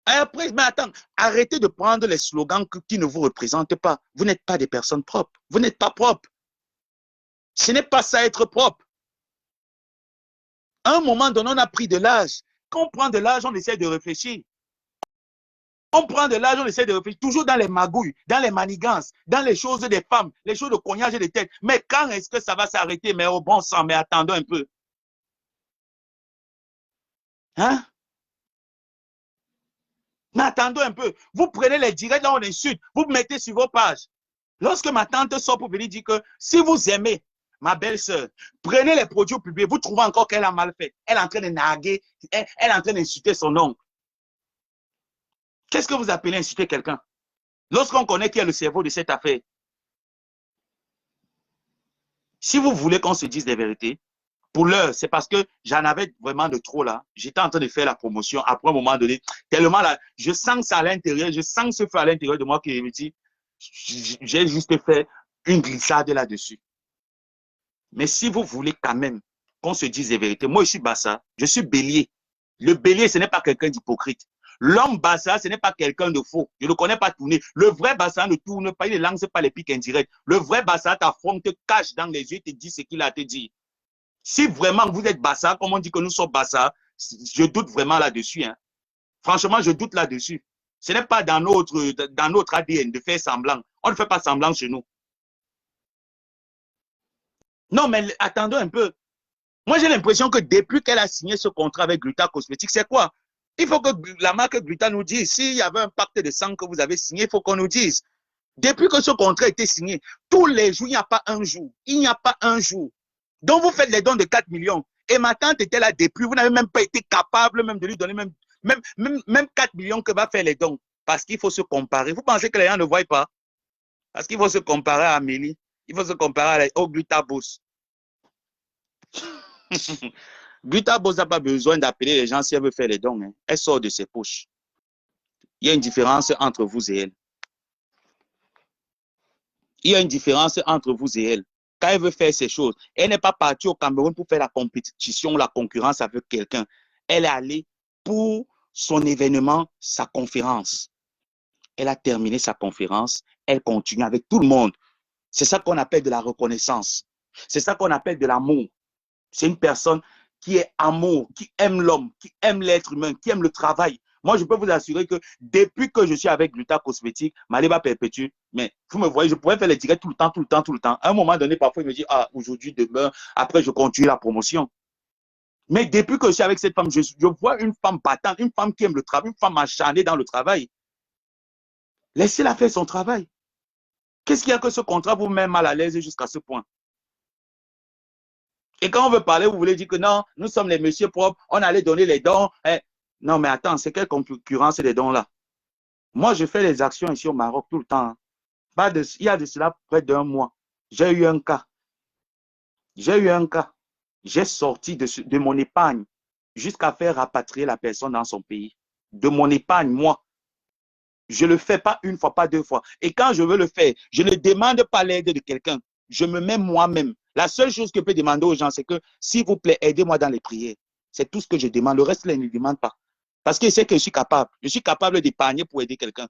Et après, mais attends, arrêtez de prendre les slogans qui ne vous représentent pas. Vous n'êtes pas des personnes propres. Vous n'êtes pas propre. Ce n'est pas ça être propre. À un moment donné, on a pris de l'âge. Quand on prend de l'âge, on essaie de réfléchir. On prend de l'âge, on essaie de réfléchir, toujours dans les magouilles, dans les manigances, dans les choses des femmes, les choses de cognage et de tête. Mais quand est-ce que ça va s'arrêter? Mais au bon sang, mais attendons un peu. Hein? Mais attendons un peu. Vous prenez les directs, là on insulte, vous mettez sur vos pages. Lorsque ma tante sort pour venir dire que si vous aimez ma belle-sœur, prenez les produits publics, vous trouvez encore qu'elle a mal fait. Elle est en train de narguer, elle est en train d'insulter son oncle. Qu'est-ce que vous appelez insulter quelqu'un? Lorsqu'on connaît qui est le cerveau de cette affaire. Si vous voulez qu'on se dise des vérités, pour l'heure, c'est parce que j'en avais vraiment de trop là. J'étais en train de faire la promotion. Après un moment donné, tellement là, je sens ça à l'intérieur, je sens ce feu à l'intérieur de moi qui me dit, j'ai juste fait une glissade là-dessus. Mais si vous voulez quand même qu'on se dise des vérités, moi je suis Bassa, je suis bélier. Le bélier, ce n'est pas quelqu'un d'hypocrite. L'homme Bassa, ce n'est pas quelqu'un de faux. Je ne connais pas tourner. Le vrai Bassa ne tourne pas, il ne lance pas les pics indirects. Le vrai Bassa t'affronte, te cache dans les yeux, te dit ce qu'il a à te dire. Si vraiment vous êtes Bassa, comme on dit que nous sommes Bassa, je doute vraiment là-dessus. Hein. Franchement, je doute là-dessus. Ce n'est pas dans notre ADN de faire semblant. On ne fait pas semblant chez nous. Non, mais attendons un peu. Moi, j'ai l'impression que depuis qu'elle a signé ce contrat avec Gluta Cosmétiques, c'est quoi? Il faut que la marque Gluta nous dise. S'il y avait un pacte de sang que vous avez signé, il faut qu'on nous dise. Depuis que ce contrat a été signé, tous les jours, il n'y a pas un jour. Il n'y a pas un jour. Donc, vous faites les dons de 4 millions. Et ma tante était là depuis. Vous n'avez même pas été capable même de lui donner même 4 millions que va faire les dons. Parce qu'il faut se comparer. Vous pensez que les gens ne voient pas? Parce qu'il faut se comparer à Amélie. Il faut se comparer au Gluta Boss. Gluta Boss n'a pas besoin d'appeler les gens si elle veut faire les dons. Hein. Elle sort de ses poches. Il y a une différence entre vous et elle. Il y a une différence entre vous et elle. Quand elle veut faire ces choses, elle n'est pas partie au Cameroun pour faire la compétition, la concurrence avec quelqu'un. Elle est allée pour son événement, sa conférence. Elle a terminé sa conférence. Elle continue avec tout le monde. C'est ça qu'on appelle de la reconnaissance. C'est ça qu'on appelle de l'amour. C'est une personne qui est amour, qui aime l'homme, qui aime l'être humain, qui aime le travail. Moi, je peux vous assurer que depuis que je suis avec Gluta Cosmétique, Maliba perpétue, mais vous me voyez, je pourrais faire les directs tout le temps, tout le temps, tout le temps. À un moment donné, parfois, il me dit, ah, aujourd'hui, demain, après, je continue la promotion. Mais depuis que je suis avec cette femme, je vois une femme battante, une femme qui aime le travail, une femme acharnée dans le travail. Laissez-la faire son travail. Qu'est-ce qu'il y a que ce contrat vous met mal à l'aise jusqu'à ce point? Et quand on veut parler, vous voulez dire que non, nous sommes les messieurs propres, on allait donner les dons. Eh, non, mais attends, c'est quelle concurrence les dons-là? Moi, je fais les actions ici au Maroc tout le temps. Il y a de cela près d'un mois. J'ai eu un cas. J'ai eu un cas. J'ai sorti de mon épargne jusqu'à faire rapatrier la personne dans son pays. De mon épargne, moi. Je ne le fais pas une fois, pas deux fois. Et quand je veux le faire, je ne demande pas l'aide de quelqu'un. Je me mets moi-même. La seule chose que je peux demander aux gens, c'est que, s'il vous plaît, aidez-moi dans les prières. C'est tout ce que je demande. Le reste, là, ils ne demandent pas. Parce qu'ils savent que je suis capable. Je suis capable d'épargner pour aider quelqu'un.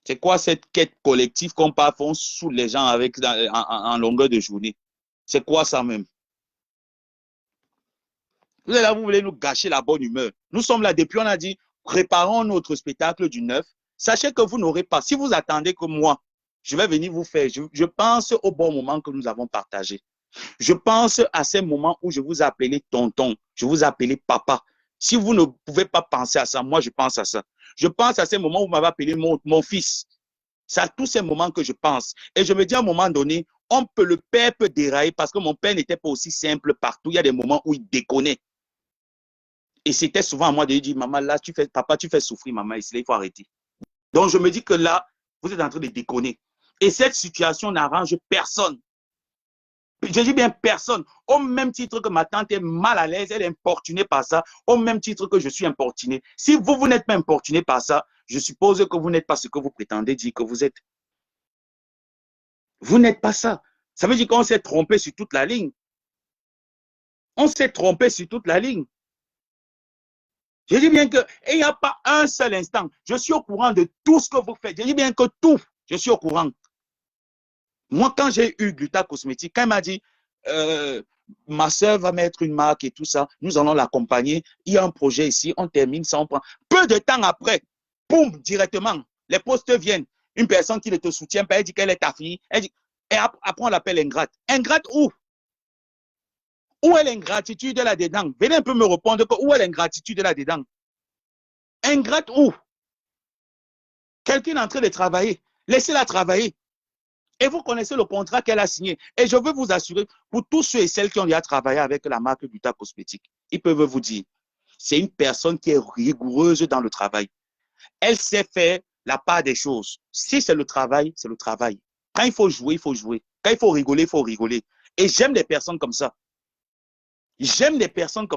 C'est quoi cette quête collective qu'on parfois sous les gens avec, en longueur de journée? C'est quoi ça même? Vous êtes là, vous voulez nous gâcher la bonne humeur. Nous sommes là depuis, on a dit, préparons notre spectacle du 9. Sachez que vous n'aurez pas, si vous attendez que moi, je vais venir vous faire, je pense au bon moment que nous avons partagé. Je pense à ces moments où je vous ai appelé tonton, je vous ai appelé papa. Si vous ne pouvez pas penser à ça, moi je pense à ça. Je pense à ces moments où vous m'avez appelé mon fils. C'est à tous ces moments que je pense. Et je me dis à un moment donné, le père peut dérailler parce que mon père n'était pas aussi simple partout. Il y a des moments où il déconnait. Et c'était souvent à moi de lui dire, maman, là, papa, tu fais souffrir, maman, ici, il faut arrêter. Donc, je me dis que là, vous êtes en train de déconner. Et cette situation n'arrange personne. Je dis bien personne. Au même titre que ma tante est mal à l'aise, elle est importunée par ça, au même titre que je suis importuné. Si vous n'êtes pas importuné par ça, je suppose que vous n'êtes pas ce que vous prétendez dire que vous êtes. Vous n'êtes pas ça. Ça veut dire qu'on s'est trompé sur toute la ligne. On s'est trompé sur toute la ligne. Je dis bien qu'il n'y a pas un seul instant. Je suis au courant de tout ce que vous faites. Je dis bien que tout, je suis au courant. Moi, quand j'ai eu Gluta Cosmétique, quand elle m'a dit, ma soeur va mettre une marque et tout ça, nous allons l'accompagner. Il y a un projet ici, on termine ça, on prend. Peu de temps après, boum, directement, les postes viennent. Une personne qui ne te soutient pas, elle dit qu'elle est ta fille. Elle dit, et après, on l'appelle ingrate. Ingrate où? Où est l'ingratitude là-dedans? Venez un peu me répondre où est l'ingratitude là-dedans? Ingrate où? Quelqu'un est en train de travailler. Laissez-la travailler. Et vous connaissez le contrat qu'elle a signé. Et je veux vous assurer, pour tous ceux et celles qui ont déjà travaillé avec la marque Gluta Cosmétique, ils peuvent vous dire, c'est une personne qui est rigoureuse dans le travail. Elle sait faire la part des choses. Si c'est le travail, c'est le travail. Quand il faut jouer, il faut jouer. Quand il faut rigoler, il faut rigoler. Et j'aime les personnes comme ça. J'aime les personnes comme